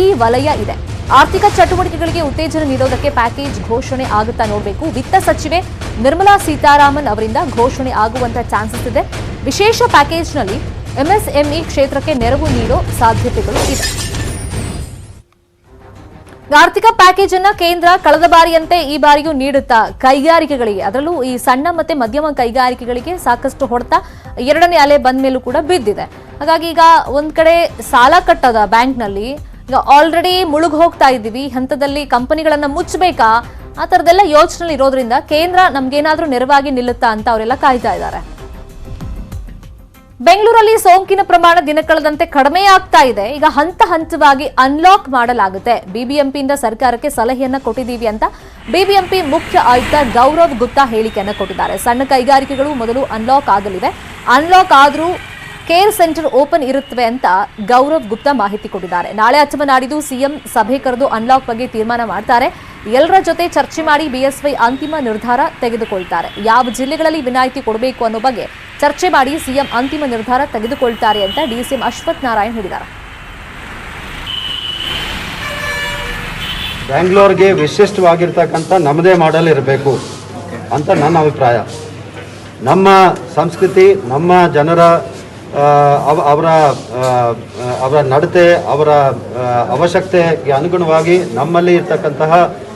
S1: ಈ ವಲಯ ಇದೆ. ಆರ್ಥಿಕ ಚಟುವಟಿಕೆಗಳಿಗೆ ಉತ್ತೇಜನ ನೀಡೋದಕ್ಕೆ ಪ್ಯಾಕೇಜ್ ಘೋಷಣೆ ಆಗುತ್ತಾ ನೋಡಬೇಕು. ವಿತ್ತ ಸಚಿವೆ ನಿರ್ಮಲಾ ಸೀತಾರಾಮನ್ ಅವರಿಂದ ಘೋಷಣೆ ಆಗುವಂತ ಚಾನ್ಸಸ್ ಇದೆ. ವಿಶೇಷ ಪ್ಯಾಕೇಜ್ನಲ್ಲಿ MSME ಕ್ಷೇತ್ರಕ್ಕೆ ನೆರವು ನೀಡೋ ಸಾಧ್ಯತೆಗಳು ಇದೆ. ಆರ್ಥಿಕ ಪ್ಯಾಕೇಜ್ ಅನ್ನ ಕೇಂದ್ರ ಕಳೆದ ಬಾರಿಯಂತೆ ಈ ಬಾರಿಯೂ ನೀಡುತ್ತಾ ಕೈಗಾರಿಕೆಗಳಿಗೆ, ಅದರಲ್ಲೂ ಈ ಸಣ್ಣ ಮತ್ತೆ ಮಧ್ಯಮ ಕೈಗಾರಿಕೆಗಳಿಗೆ ಸಾಕಷ್ಟು ಹೊಡೆತ ಎರಡನೇ ಅಲೆ ಬಂದ ಮೇಲೂ ಕೂಡ ಬಿದ್ದಿದೆ. ಹಾಗಾಗಿ ಈಗ ಒಂದ್ ಕಡೆ ಸಾಲ ಕಟ್ಟದ ಬ್ಯಾಂಕ್ನಲ್ಲಿ, ಈಗ ಆಲ್ರೆಡಿ ಮುಳುಗ್ ಹೋಗ್ತಾ ಇದ್ದೀವಿ, ಹಂತದಲ್ಲಿ ಕಂಪನಿಗಳನ್ನ ಮುಚ್ಚಬೇಕಾ, ಆ ತರದೆಲ್ಲ ಯೋಚನೆ ಇರೋದ್ರಿಂದ ಕೇಂದ್ರ ನಮ್ಗೇನಾದ್ರೂ ನೆರವಾಗಿ ನಿಲ್ಲುತ್ತಾ ಅಂತ ಅವರೆಲ್ಲ ಕಾಯ್ತಾ ಇದ್ದಾರೆ. ಬೆಂಗಳೂರಲ್ಲಿ ಸೋಂಕಿನ ಪ್ರಮಾಣ ದಿನಕಳೆದಂತೆ ಕಡಿಮೆ ಆಗ್ತಾ ಇದೆ. ಈಗ ಹಂತವಾಗಿ ಅನ್ಲಾಕ್ ಮಾಡಲಾಗುತ್ತೆ. ಬಿಬಿಎಂಪಿಯಿಂದ ಸರ್ಕಾರಕ್ಕೆ ಸಲಹೆಯನ್ನ ಕೊಟ್ಟಿದ್ದೀವಿ ಅಂತ ಬಿಬಿಎಂಪಿ ಮುಖ್ಯ ಆಯುಕ್ತ ಗೌರವ್ ಗುಪ್ತಾ ಹೇಳಿಕೆಯನ್ನ ಕೊಟ್ಟಿದ್ದಾರೆ. ಸಣ್ಣ ಕೈಗಾರಿಕೆಗಳು ಮೊದಲು ಅನ್ಲಾಕ್ ಆಗಲಿವೆ. ಅನ್ಲಾಕ್ ಆದ್ರೂ ಕೇರ್ ಸೆಂಟರ್ ಓಪನ್ ಇರುತ್ತವೆ ಅಂತ ಗೌರವ್ ಗುಪ್ತಾ ಮಾಹಿತಿ ಕೊಟ್ಟಿದ್ದಾರೆ. ನಾಳೆ ಅಥವಾ ನಾಡಿದ್ದು ಸಿಎಂ ಸಭೆ ಕರೆದು ಅನ್ಲಾಕ್ ಬಗ್ಗೆ ತೀರ್ಮಾನ ಮಾಡ್ತಾರೆ. ಎಲ್ಲರ ಜೊತೆ ಚರ್ಚೆ ಮಾಡಿ ಬಿಎಸ್ವೈ ಅಂತಿಮ ನಿರ್ಧಾರ ತೆಗೆದುಕೊಳ್ತಾರೆ. ಯಾವ ಜಿಲ್ಲೆಗಳಲ್ಲಿ ವಿನಾಯಿತಿ ಕೊಡಬೇಕು ಅನ್ನೋ ಬಗ್ಗೆ ಚರ್ಚೆ ಮಾಡಿ ಸಿಎಂ ಅಂತಿಮ ನಿರ್ಧಾರ ತೆಗೆದುಕೊಳ್ತಾರೆ ಅಂತ ಡಿಸಿಎಂ ಅಶ್ವಥ್ ನಾರಾಯಣ್ ಹೇಳಿದ್ದಾರೆ.
S10: ಬ್ಯಾಂಗ್ಳೂರ್ಗೆ ವಿಶಿಷ್ಟವಾಗಿರ್ತಕ್ಕಂಥ ನಮ್ಮದೇ ಮಾಡೆಲ್ ಇರಬೇಕು ಅಂತ ನನ್ನ ಅಭಿಪ್ರಾಯ. ನಮ್ಮ ಸಂಸ್ಕೃತಿ, ನಮ್ಮ ಜನರ ಅವರ ನಡತೆ, ಅವರ ಅವಶ್ಯಕತೆಗೆ ಅನುಗುಣವಾಗಿ ನಮ್ಮಲ್ಲಿ ಇರ್ತಕ್ಕಂತಹ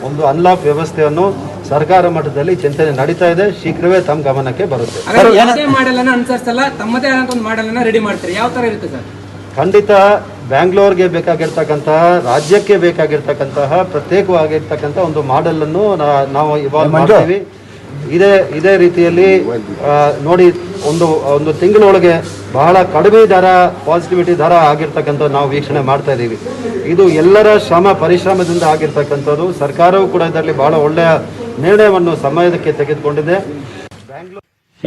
S10: ಒಂದು ಅನ್ಲಾಕ್ ವ್ಯವಸ್ಥೆಯನ್ನು ಸರ್ಕಾರ ಮಟ್ಟದಲ್ಲಿ ಚಿಂತನೆ ನಡೀತಾ ಇದೆ. ಶೀಘ್ರವೇ ತಮ್ಮ ಗಮನಕ್ಕೆ ಬರುತ್ತೆ. ಖಂಡಿತ ಬ್ಯಾಂಗ್ಳೂರ್ಗೆ ಬೇಕಾಗಿರ್ತಕ್ಕಂತಹ, ರಾಜ್ಯಕ್ಕೆ ಬೇಕಾಗಿರ್ತಕ್ಕಂತಹ ಪ್ರತ್ಯೇಕವಾಗಿರ್ತಕ್ಕಂಥ ಒಂದು ಮಾಡೆಲ್ ಅನ್ನು ನಾವು ಇವಾಗ ಮಾಡ್ತೀವಿ. ಇದೇ ರೀತಿಯಲ್ಲಿ ನೋಡಿ, ಒಂದು ತಿಂಗಳೊಳಗೆ ಬಹಳ ಕಡಿಮೆ ದರ, ಪಾಸಿಟಿವಿಟಿ ದರ ಆಗಿರ್ತಕ್ಕಂಥ ನಾವು ವೀಕ್ಷಣೆ ಮಾಡ್ತಾ ಇದ್ದೀವಿ. ಇದು ಎಲ್ಲರ ಪರಿಶ್ರಮದಿಂದ ಆಗಿರ್ತಕ್ಕಂಥದ್ದು. ಸರ್ಕಾರವು ಕೂಡ ಇದರಲ್ಲಿ ಬಹಳ ಒಳ್ಳೆಯ ನಿರ್ಣಯವನ್ನು ಸಮಯಕ್ಕೆ ತೆಗೆದುಕೊಂಡಿದೆ.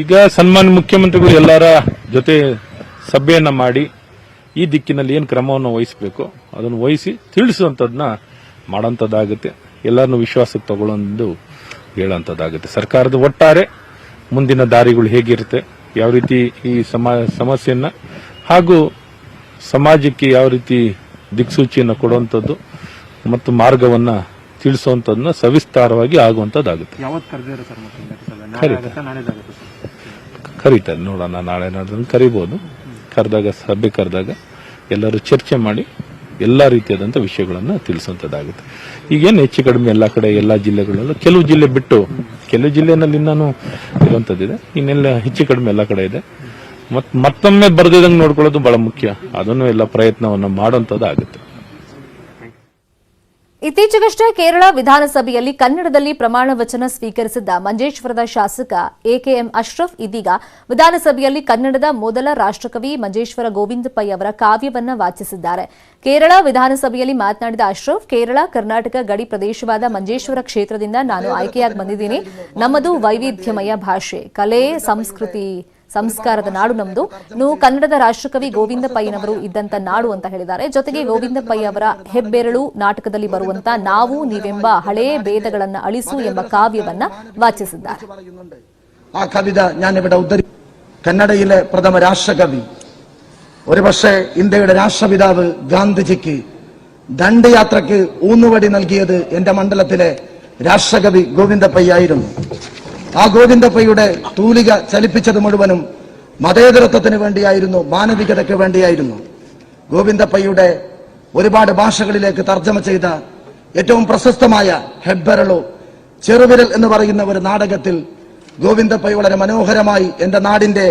S11: ಈಗ ಸನ್ಮಾನ್ಯ ಮುಖ್ಯಮಂತ್ರಿಗಳು ಎಲ್ಲರ ಜೊತೆ ಸಭೆಯನ್ನ ಮಾಡಿ ಈ ದಿಕ್ಕಿನಲ್ಲಿ ಏನು ಕ್ರಮವನ್ನು ವಹಿಸಬೇಕು ಅದನ್ನು ವಹಿಸಿ ತಿಳಿಸುವಂಥದ್ದನ್ನ ಮಾಡೋಂಥದ್ದಾಗುತ್ತೆ. ಎಲ್ಲರನ್ನು ವಿಶ್ವಾಸಕ್ಕೆ ತಗೊಳ್ಳೋದು ಹೇಳೋಂಥದ್ದಾಗುತ್ತೆ. ಸರ್ಕಾರದ ಒಟ್ಟಾರೆ ಮುಂದಿನ ದಾರಿಗಳು ಹೇಗಿರುತ್ತೆ, ಯಾವ ರೀತಿ ಈ ಸಮಸ್ಯೆಯನ್ನ ಹಾಗೂ ಸಮಾಜಕ್ಕೆ ಯಾವ ರೀತಿ ದಿಕ್ಸೂಚಿಯನ್ನು ಕೊಡುವಂಥದ್ದು ಮತ್ತು ಮಾರ್ಗವನ್ನ ತಿಳಿಸುವಂಥದ್ದನ್ನ ಸವಿಸ್ತಾರವಾಗಿ ಆಗುವಂಥದ್ದಾಗುತ್ತೆ. ಕರೀತಾರೆ, ನೋಡೋಣ, ನಾಳೆ ನಾಡ್ದು ಕರಿಬಹುದು. ಸಭೆ ಕರೆದಾಗ ಎಲ್ಲರೂ ಚರ್ಚೆ ಮಾಡಿ ಎಲ್ಲ ರೀತಿಯಾದಂಥ ವಿಷಯಗಳನ್ನು ತಿಳಿಸುವಂಥದ್ದಾಗುತ್ತೆ. ಈಗೇನು ಹೆಚ್ಚು ಕಡಿಮೆ ಎಲ್ಲ ಕಡೆ, ಎಲ್ಲ ಜಿಲ್ಲೆಗಳಲ್ಲೂ, ಕೆಲವು ಜಿಲ್ಲೆ ಬಿಟ್ಟು ಕೆಲವು ಜಿಲ್ಲೆನಲ್ಲಿ ಇನ್ನೂ ಇರುವಂಥದ್ದಿದೆ. ಇನ್ನೆಲ್ಲ ಹೆಚ್ಚು ಕಡಿಮೆ ಎಲ್ಲ ಕಡೆ ಇದೆ. ಮತ್ತೊಮ್ಮೆ ಬರೆದಿದಂಗೆ ನೋಡ್ಕೊಳ್ಳೋದು ಬಹಳ ಮುಖ್ಯ. ಅದನ್ನು ಎಲ್ಲ ಪ್ರಯತ್ನವನ್ನು ಮಾಡುವಂಥದ್ದಾಗುತ್ತೆ.
S1: ಇತ್ತೀಚೆಗಷ್ಟೇ ಕೇರಳ ವಿಧಾನಸಭೆಯಲ್ಲಿ ಕನ್ನಡದಲ್ಲಿ ಪ್ರಮಾಣ ವಚನ ಸ್ವೀಕರಿಸಿದ್ದ ಮಂಜೇಶ್ವರದ ಶಾಸಕ ಎಕೆಎಂ ಅಶ್ರಫ್ ಇದೀಗ ವಿಧಾನಸಭೆಯಲ್ಲಿ ಕನ್ನಡದ ಮೊದಲ ರಾಷ್ಟ್ರಕವಿ ಮಂಜೇಶ್ವರ ಗೋವಿಂದ ಪೈ ಅವರ ಕಾವ್ಯವನ್ನ ವಾಚಿಸಿದ್ದಾರೆ. ಕೇರಳ ವಿಧಾನಸಭೆಯಲ್ಲಿ ಮಾತನಾಡಿದ ಅಶ್ರಫ್, ಕೇರಳ ಕರ್ನಾಟಕ ಗಡಿ ಪ್ರದೇಶವಾದ ಮಂಜೇಶ್ವರ ಕ್ಷೇತ್ರದಿಂದ ನಾನು ಆಯ್ಕೆಯಾಗಿ ಬಂದಿದ್ದೀನಿ. ನಮ್ಮದು ವೈವಿಧ್ಯಮಯ ಭಾಷೆ, ಕಲೆ, ಸಂಸ್ಕೃತಿ, ಸಂಸ್ಕಾರದ ನಾಡು ನಮ್ದು. ಕನ್ನಡದ ರಾಷ್ಟ್ರಕವಿ ಗೋವಿಂದ ಪೈನವರು ಇದ್ದಂತ ನಾಡು ಅಂತ ಹೇಳಿದ್ದಾರೆ. ಜೊತೆಗೆ ಗೋವಿಂದ ಪೈ ಅವರ ಹೆಬ್ಬೆರಳು ನಾಟಕದಲ್ಲಿ ಬರುವಂತ ನಾವು ನೀವೆಂಬ ಹಳೇ ಭೇದಗಳನ್ನ ಅಳಿಸು ಎಂಬ കാവ്ಯವನ್ನ വാചിಸಿದ್ದಾರೆ.
S12: ആ കവിത ഞാനിവിടെ കന്നഡയിലെ പ്രഥമ രാഷ്ട്രകവി, ഒരുപക്ഷെ ഇന്ത്യയുടെ രാഷ്ട്രപിതാവ് ഗാന്ധിജിക്ക് ദണ്ഡയാത്രയ്ക്ക് ഊന്നുവടി നൽകിയത് എന്റെ മണ്ഡലത്തിലെ രാഷ്ട്രകവി ഗോവിന്ദ പൈ ആയിരുന്നു. ആ ഗോവിന്ദപ്പയ്യുടെ തൂലിക ചലിപ്പിച്ചത് മുഴുവനും മതേതരത്വത്തിന് വേണ്ടിയായിരുന്നു, മാനവികതയ്ക്ക് വേണ്ടിയായിരുന്നു. ഗോവിന്ദപ്പയ്യുടെ ഒരുപാട് ഭാഷകളിലേക്ക് തർജ്ജമ ചെയ്ത ഏറ്റവും പ്രശസ്തമായ ഹെബ്ബെറളു ചെറുവിരൽ എന്ന് പറയുന്ന ഒരു നാടകത്തിൽ ഗോവിന്ദപ്പൈ വളരെ മനോഹരമായി എന്റെ നാടിന്റെ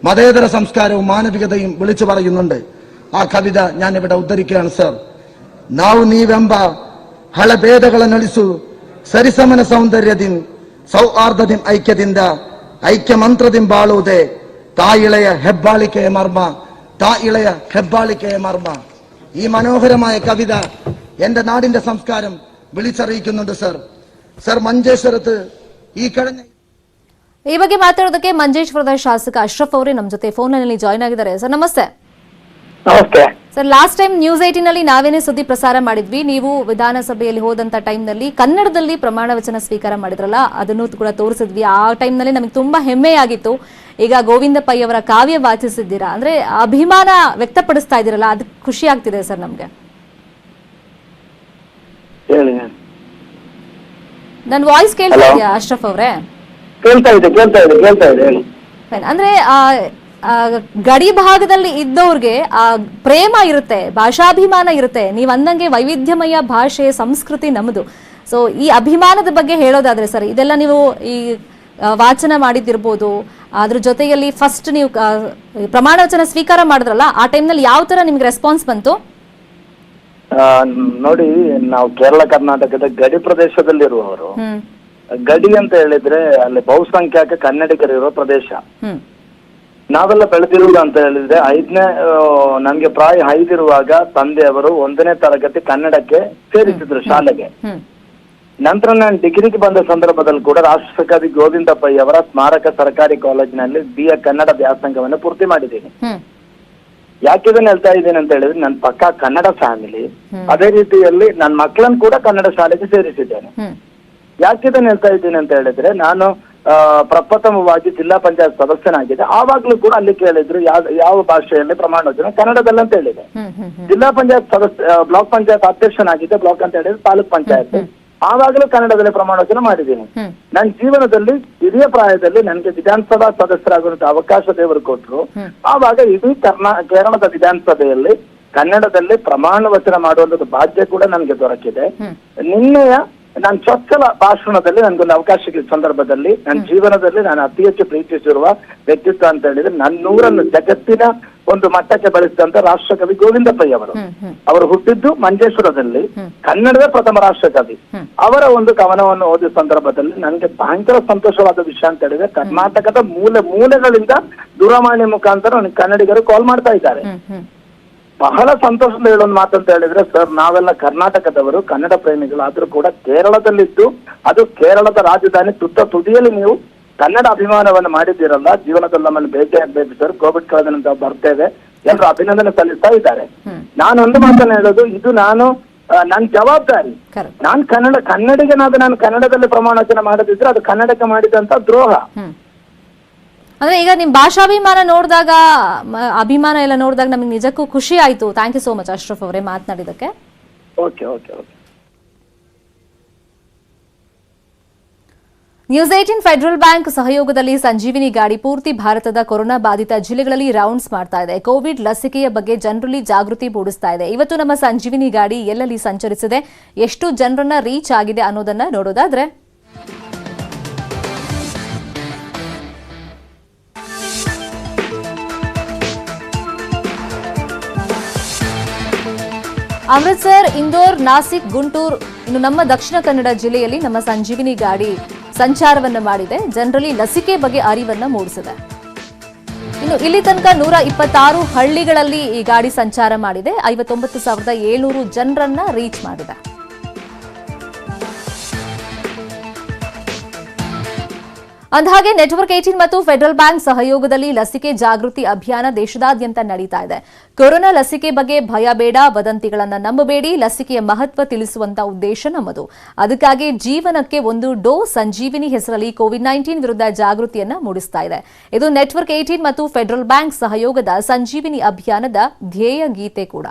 S12: മതേതര സംസ്കാരവും മാനവികതയും വിളിച്ചു പറയുന്നുണ്ട്. ആ കവിത ഞാൻ ഇവിടെ ഉദ്ധരിക്കുകയാണ് സർ. ನಾವು ನೀವೆಂಬ ಹಳಭೇದಗಳ ನಳಿಸು, ಸರಿಸಮನ ಸೌಂದರ್ಯದಿಂ ಸೌಹಾರ್ದದಿಂ ಐಕ್ಯದಿಂದ ಐಕ್ಯ ಮಂತ್ರದಿಂ ಬಾಳುವುದೇ ತಾಯಿಳೆಯ ಹೆಬ್ಬಾಳಿಕೆಯ ಮರ್ಮ, ತಾಯಿಳೆಯ ಹೆಬ್ಬಾಳಿಕೆಯ ಮರ್ಮ. ഈ മനോഹരമായ കവിത എന്റെ നാടിന്റെ സംസ്കാരം വിളിച്ചറിയിക്കുന്നുണ്ട് സർ. സർ, ಮಂಜೇಶ್ವರത്ത് ಈ കഴിഞ്ഞ
S1: ಈ ಬಗ್ಗೆ ಮಾತಾಡೋದಕ್ಕೆ ಮಂಜೇಶ್ವರದ ಶಾಸಕ ಅಶ್ರಫ್ ಅವರೇ ನಮ್ಮ ಜೊತೆ ಫೋನ್ ನಲ್ಲಿ ಜಾಯ್ನ್ ಆಗಿದ್ದಾರೆ. ಸರ್ ನಮಸ್ತೆ.
S13: ನಮಸ್ತೆ
S1: ಸರ್, ಲಾಸ್ಟ್ ಟೈಮ್ ನ್ಯೂಸ್ 18 ನಲ್ಲಿ ನಾವೇನೇ ಸುದ್ದಿ ಪ್ರಸಾರ ಮಾಡಿದ್ವಿ, ನೀವು ವಿಧಾನಸಭೆಯಲ್ಲಿ ಹೋದಂತ ಟೈಮ್ ನಲ್ಲಿ ಕನ್ನಡದಲ್ಲಿ ಪ್ರಮಾಣ ವಚನ ಸ್ವೀಕಾರ ಮಾಡಿದ್ರಲ್ಲ, ಅದನ್ನು ಕೂಡ ತೋರಿಸಿದ್ವಿ. ಆ ಟೈಮ್ ನಲ್ಲಿ ನಮಗೆ ತುಂಬಾ ಹೆಮ್ಮೆಯಾಗಿತ್ತು. ಈಗ ಗೋವಿಂದ ಪೈ ಅವರ ಕಾವ್ಯ ವಾಚಿಸಿದ್ದೀರಾ ಅಂದ್ರೆ ಅಭಿಮಾನ ವ್ಯಕ್ತಪಡಿಸ್ತಾ ಇದ್ದೀರಲ್ಲ, ಅದು ಖುಷಿ ಆಗ್ತಿದೆ ಸರ್ ನಮ್ಗೆ. ನನ್ನ ವಾಯ್ಸ್ ಕೇಳ್ತಾ ಇದೆಯಾ ಅಶ್ರಫ್ ಅವರೇ?
S13: ಕೇಳ್ತಾ ಇದೆ.
S1: ಅಂದ್ರೆ ಗಡಿ ಭಾಗದಲ್ಲಿ ಇದ್ದವ್ರಿಗೆ ಆ ಪ್ರೇಮ ಇರುತ್ತೆ, ಭಾಷಾಭಿಮಾನ ಇರುತ್ತೆ. ನೀವು ಅಂದಂಗೆ ವೈವಿಧ್ಯಮಯ ಭಾಷೆ, ಸಂಸ್ಕೃತಿ ನಮ್ಮದು. ಸೊ ಈ ಅಭಿಮಾನದ ಬಗ್ಗೆ ಹೇಳೋದಾದ್ರೆ ಸರ್, ಇದೆಲ್ಲ ನೀವು ಈ ವಾಚನ ಮಾಡಿದಿರ್ಬೋದು, ಅದ್ರ ಜೊತೆಯಲ್ಲಿ ಫಸ್ಟ್ ನೀವು ಪ್ರಮಾಣ ವಚನ ಸ್ವೀಕಾರ ಮಾಡಿದ್ರಲ್ಲ, ಆ ಟೈಮ್ನಲ್ಲಿ ಯಾವ ತರ ನಿಮ್ಗೆ ರೆಸ್ಪಾನ್ಸ್ ಬಂತು?
S13: ನೋಡಿ, ನಾವು ಕೇರಳ ಕರ್ನಾಟಕದ ಗಡಿ ಪ್ರದೇಶದಲ್ಲಿರುವವರು. ಗಡಿ ಅಂತ ಹೇಳಿದ್ರೆ ಅಲ್ಲಿ ಬಹುಸಂಖ್ಯಾತ ಕನ್ನಡಿಗರಿರೋ ಪ್ರದೇಶ. ನಾವೆಲ್ಲ ಬೆಳೆದಿರುವುದು ಅಂತ ಹೇಳಿದ್ರೆ ನನ್ಗೆ ಪ್ರಾಯ 5 ಇರುವಾಗ ತಂದೆಯವರು 1ನೇ ತರಗತಿ ಕನ್ನಡಕ್ಕೆ ಸೇರಿಸಿದ್ರು ಶಾಲೆಗೆ. ನಂತರ ನಾನು ಡಿಗ್ರಿಗೆ ಬಂದ ಸಂದರ್ಭದಲ್ಲಿ ಕೂಡ ರಾಷ್ಟ್ರಕವಿ ಗೋವಿಂದ ಪೈ ಅವರ ಸ್ಮಾರಕ ಸರ್ಕಾರಿ ಕಾಲೇಜಿನಲ್ಲಿ BA ಕನ್ನಡ ವ್ಯಾಸಂಗವನ್ನು ಪೂರ್ತಿ ಮಾಡಿದ್ದೀನಿ. ಯಾಕಿದನ್ನ ಹೇಳ್ತಾ ಇದ್ದೀನಿ ಅಂತ ಹೇಳಿದ್ರೆ ನನ್ನ ಪಕ್ಕ ಕನ್ನಡ ಫ್ಯಾಮಿಲಿ, ಅದೇ ರೀತಿಯಲ್ಲಿ ನನ್ನ ಮಕ್ಕಳನ್ನು ಕೂಡ ಕನ್ನಡ ಶಾಲೆಗೆ ಸೇರಿಸಿದ್ದೇನೆ. ಯಾಕಿದನ್ನ ಹೇಳ್ತಾ ಇದ್ದೀನಿ ಅಂತ ಹೇಳಿದ್ರೆ ನಾನು ಪ್ರಪ್ರಥಮವಾಗಿ ಜಿಲ್ಲಾ ಪಂಚಾಯತ್ ಸದಸ್ಯನಾಗಿದೆ. ಆವಾಗ್ಲೂ ಕೂಡ ಅಲ್ಲಿ ಕೇಳಿದ್ರು ಯಾವ ಭಾಷೆಯಲ್ಲಿ ಪ್ರಮಾಣ ವಚನ, ಕನ್ನಡದಲ್ಲಿ ಅಂತ ಹೇಳಿದೆ. ಜಿಲ್ಲಾ ಪಂಚಾಯತ್ ಸದಸ್ಯ, ಬ್ಲಾಕ್ ಪಂಚಾಯತ್ ಅಧ್ಯಕ್ಷನಾಗಿದೆ, ಬ್ಲಾಕ್ ಅಂತ ಹೇಳಿದ್ರೆ ತಾಲೂಕ್ ಪಂಚಾಯತ್, ಆವಾಗಲೂ ಕನ್ನಡದಲ್ಲಿ ಪ್ರಮಾಣ ವಚನ ಮಾಡಿದ್ದೀನಿ. ನನ್ನ ಜೀವನದಲ್ಲಿ ಹಿರಿಯ ಪ್ರಾಯದಲ್ಲಿ ನನಗೆ ವಿಧಾನಸಭಾ ಸದಸ್ಯರಾಗುವಂತ ಅವಕಾಶ ದೇವರು ಕೊಟ್ಟರು. ಆವಾಗ ಇಡೀ ಕೇರಳದ ವಿಧಾನಸಭೆಯಲ್ಲಿ ಕನ್ನಡದಲ್ಲಿ ಪ್ರಮಾಣ ವಚನ ಮಾಡುವಂತದ್ದು ಭಾಗ್ಯ ಕೂಡ ನನಗೆ ದೊರಕಿದೆ. ನಿನ್ನೆಯ ನಾನು ಚೊಚ್ಚಲ ಭಾಷಣದಲ್ಲಿ ನನಗೊಂದು ಅವಕಾಶ ಸಿಕ್ಕಿದ ಸಂದರ್ಭದಲ್ಲಿ ನನ್ನ ಜೀವನದಲ್ಲಿ ನಾನು ಅತಿ ಹೆಚ್ಚು ಪ್ರೀತಿಸಿರುವ ವ್ಯಕ್ತಿತ್ವ ಅಂತ ಹೇಳಿದ್ರೆ ನನ್ನೂರನ್ನು ಜಗತ್ತಿನ ಒಂದು ಮಟ್ಟಕ್ಕೆ ಬೆಳೆಸಿದಂತ ರಾಷ್ಟ್ರಕವಿ ಗೋವಿಂದ ಪೈ ಅವರು ಹುಟ್ಟಿದ್ದು ಮಂಜೇಶ್ವರದಲ್ಲಿ, ಕನ್ನಡದ ಪ್ರಥಮ ರಾಷ್ಟ್ರಕವಿ. ಅವರ ಒಂದು ಕವನವನ್ನು ಓದಿದ ಸಂದರ್ಭದಲ್ಲಿ ನನಗೆ ಭಯಂಕರ ಸಂತೋಷವಾದ ವಿಷಯ ಅಂತ ಹೇಳಿದ್ರೆ ಕರ್ನಾಟಕದ ಮೂಲೆಗಳಿಂದ ದೂರವಾಣಿ ಮುಖಾಂತರ ನನಗೆ ಕನ್ನಡಿಗರು ಕಾಲ್ ಮಾಡ್ತಾ ಇದ್ದಾರೆ. ಬಹಳ ಸಂತೋಷದ ಹೇಳೋದು ಮಾತಂತ ಹೇಳಿದ್ರೆ, ಸರ್ ನಾವೆಲ್ಲ ಕರ್ನಾಟಕದವರು, ಕನ್ನಡ ಪ್ರೇಮಿಗಳಾದ್ರೂ ಕೂಡ ಕೇರಳದಲ್ಲಿದ್ದು, ಅದು ಕೇರಳದ ರಾಜಧಾನಿ ತುದಿಯಲ್ಲಿ ನೀವು ಕನ್ನಡ ಅಭಿಮಾನವನ್ನು ಮಾಡಿದ್ದೀರಲ್ಲ, ಜೀವನದಲ್ಲಿ ನಮ್ಮನ್ನು ಭೇಟಿ ಆಗ್ಬೇಕು ಸರ್, ಕೋವಿಡ್ ಕಳೆದ ನಂತರ ಬರ್ತೇವೆ, ಎಲ್ಲರೂ ಅಭಿನಂದನೆ ಸಲ್ಲಿಸ್ತಾ ಇದ್ದಾರೆ. ನಾನೊಂದು ಮಾತನ್ನ ಹೇಳೋದು, ಇದು ನನ್ನ ಜವಾಬ್ದಾರಿ. ನಾನು ಕನ್ನಡಿಗನಾದ ನಾನು ಕನ್ನಡದಲ್ಲಿ ಪ್ರಮಾಣ ವಚನ ಮಾಡದಿದ್ರೆ ಅದು ಕನ್ನಡಕ್ಕೆ ಮಾಡಿದಂತ ದ್ರೋಹ.
S1: ಅಂದ್ರೆ ಈಗ ನಿಮ್ ಭಾಷಾಭಿಮಾನ ನೋಡಿದಾಗ, ಅಭಿಮಾನ ಎಲ್ಲ ನೋಡಿದಾಗ ನಮಗೆ ನಿಜಕ್ಕೂ ಖುಷಿ ಆಯ್ತು. Thank you so much Ashraf ಅವರೇ ಮಾತನಾಡಿದಕ್ಕೆ. ನ್ಯೂಸ್ 18 ಫೆಡರಲ್ ಬ್ಯಾಂಕ್ ಸಹಯೋಗದಲ್ಲಿ ಸಂಜೀವಿನಿ ಗಾಡಿ ಪೂರ್ತಿ ಭಾರತದ ಕೊರೋನಾ ಬಾಧಿತ ಜಿಲ್ಲೆಗಳಲ್ಲಿ ರೌಂಡ್ಸ್ ಮಾಡ್ತಾ ಇದೆ. ಕೋವಿಡ್ ಲಸಿಕೆಯ ಬಗ್ಗೆ ಜನರಲ್ಲಿ ಜಾಗೃತಿ ಮೂಡಿಸ್ತಾ ಇದೆ. ಇವತ್ತು ನಮ್ಮ ಸಂಜೀವಿನಿ ಗಾಡಿ ಎಲ್ಲೆಲ್ಲಿ ಸಂಚರಿಸಿದೆ, ಎಷ್ಟು ಜನರನ್ನ ರೀಚ್ ಆಗಿದೆ ಅನ್ನೋದನ್ನ ನೋಡೋದಾದ್ರೆ, ಅಮೃತ್ಸರ್, ಇಂದೋರ್, ನಾಸಿಕ್, ಗುಂಟೂರು, ಇನ್ನು ನಮ್ಮ ದಕ್ಷಿಣ ಕನ್ನಡ ಜಿಲ್ಲೆಯಲ್ಲಿ ನಮ್ಮ ಸಂಜೀವಿನಿ ಗಾಡಿ ಸಂಚಾರವನ್ನು ಮಾಡಿದೆ. ಜನರಲ್ಲಿ ಲಸಿಕೆ ಬಗ್ಗೆ ಅರಿವನ್ನ ಮೂಡಿಸಿದೆ. ಇನ್ನು ಇಲ್ಲಿ ತನಕ 126 ಹಳ್ಳಿಗಳಲ್ಲಿ ಈ ಗಾಡಿ ಸಂಚಾರ ಮಾಡಿದೆ. 59,700 ಜನರನ್ನ ರೀಚ್ ಮಾಡಿದೆ. ಅಂದಹಾಗೆ ನೆಟ್ವರ್ಕ್ 18 ಮತ್ತು ಫೆಡರಲ್ ಬ್ಯಾಂಕ್ ಸಹಯೋಗದಲ್ಲಿ ಲಸಿಕೆ ಜಾಗೃತಿ ಅಭಿಯಾನ ದೇಶದಾದ್ಯಂತ ನಡೀತಾ ಇದೆ. ಕೊರೋನಾ ಲಸಿಕೆ ಬಗ್ಗೆ ಭಯ ಬೇಡ, ವದಂತಿಗಳನ್ನು ನಂಬಬೇಡಿ, ಲಸಿಕೆಯ ಮಹತ್ವ ತಿಳಿಸುವಂತ ಉದ್ದೇಶ ನಮ್ಮದು. ಅದಕ್ಕಾಗಿ ಜೀವನಕ್ಕೆ ಒಂದು ಡೋಸ್ ಸಂಜೀವಿನಿ ಹೆಸರಲ್ಲಿ ಕೋವಿಡ್-19 ವಿರುದ್ಧ ಜಾಗೃತಿಯನ್ನ ಮೂಡಿಸ್ತಾ ಇದೆ. ಇದು ನೆಟ್ವರ್ಕ್ 18 ಮತ್ತು ಫೆಡರಲ್ ಬ್ಯಾಂಕ್ ಸಹಯೋಗದ ಸಂಜೀವಿನಿ ಅಭಿಯಾನದ ಧ್ಯೇಯ ಗೀತೆ ಕೂಡ.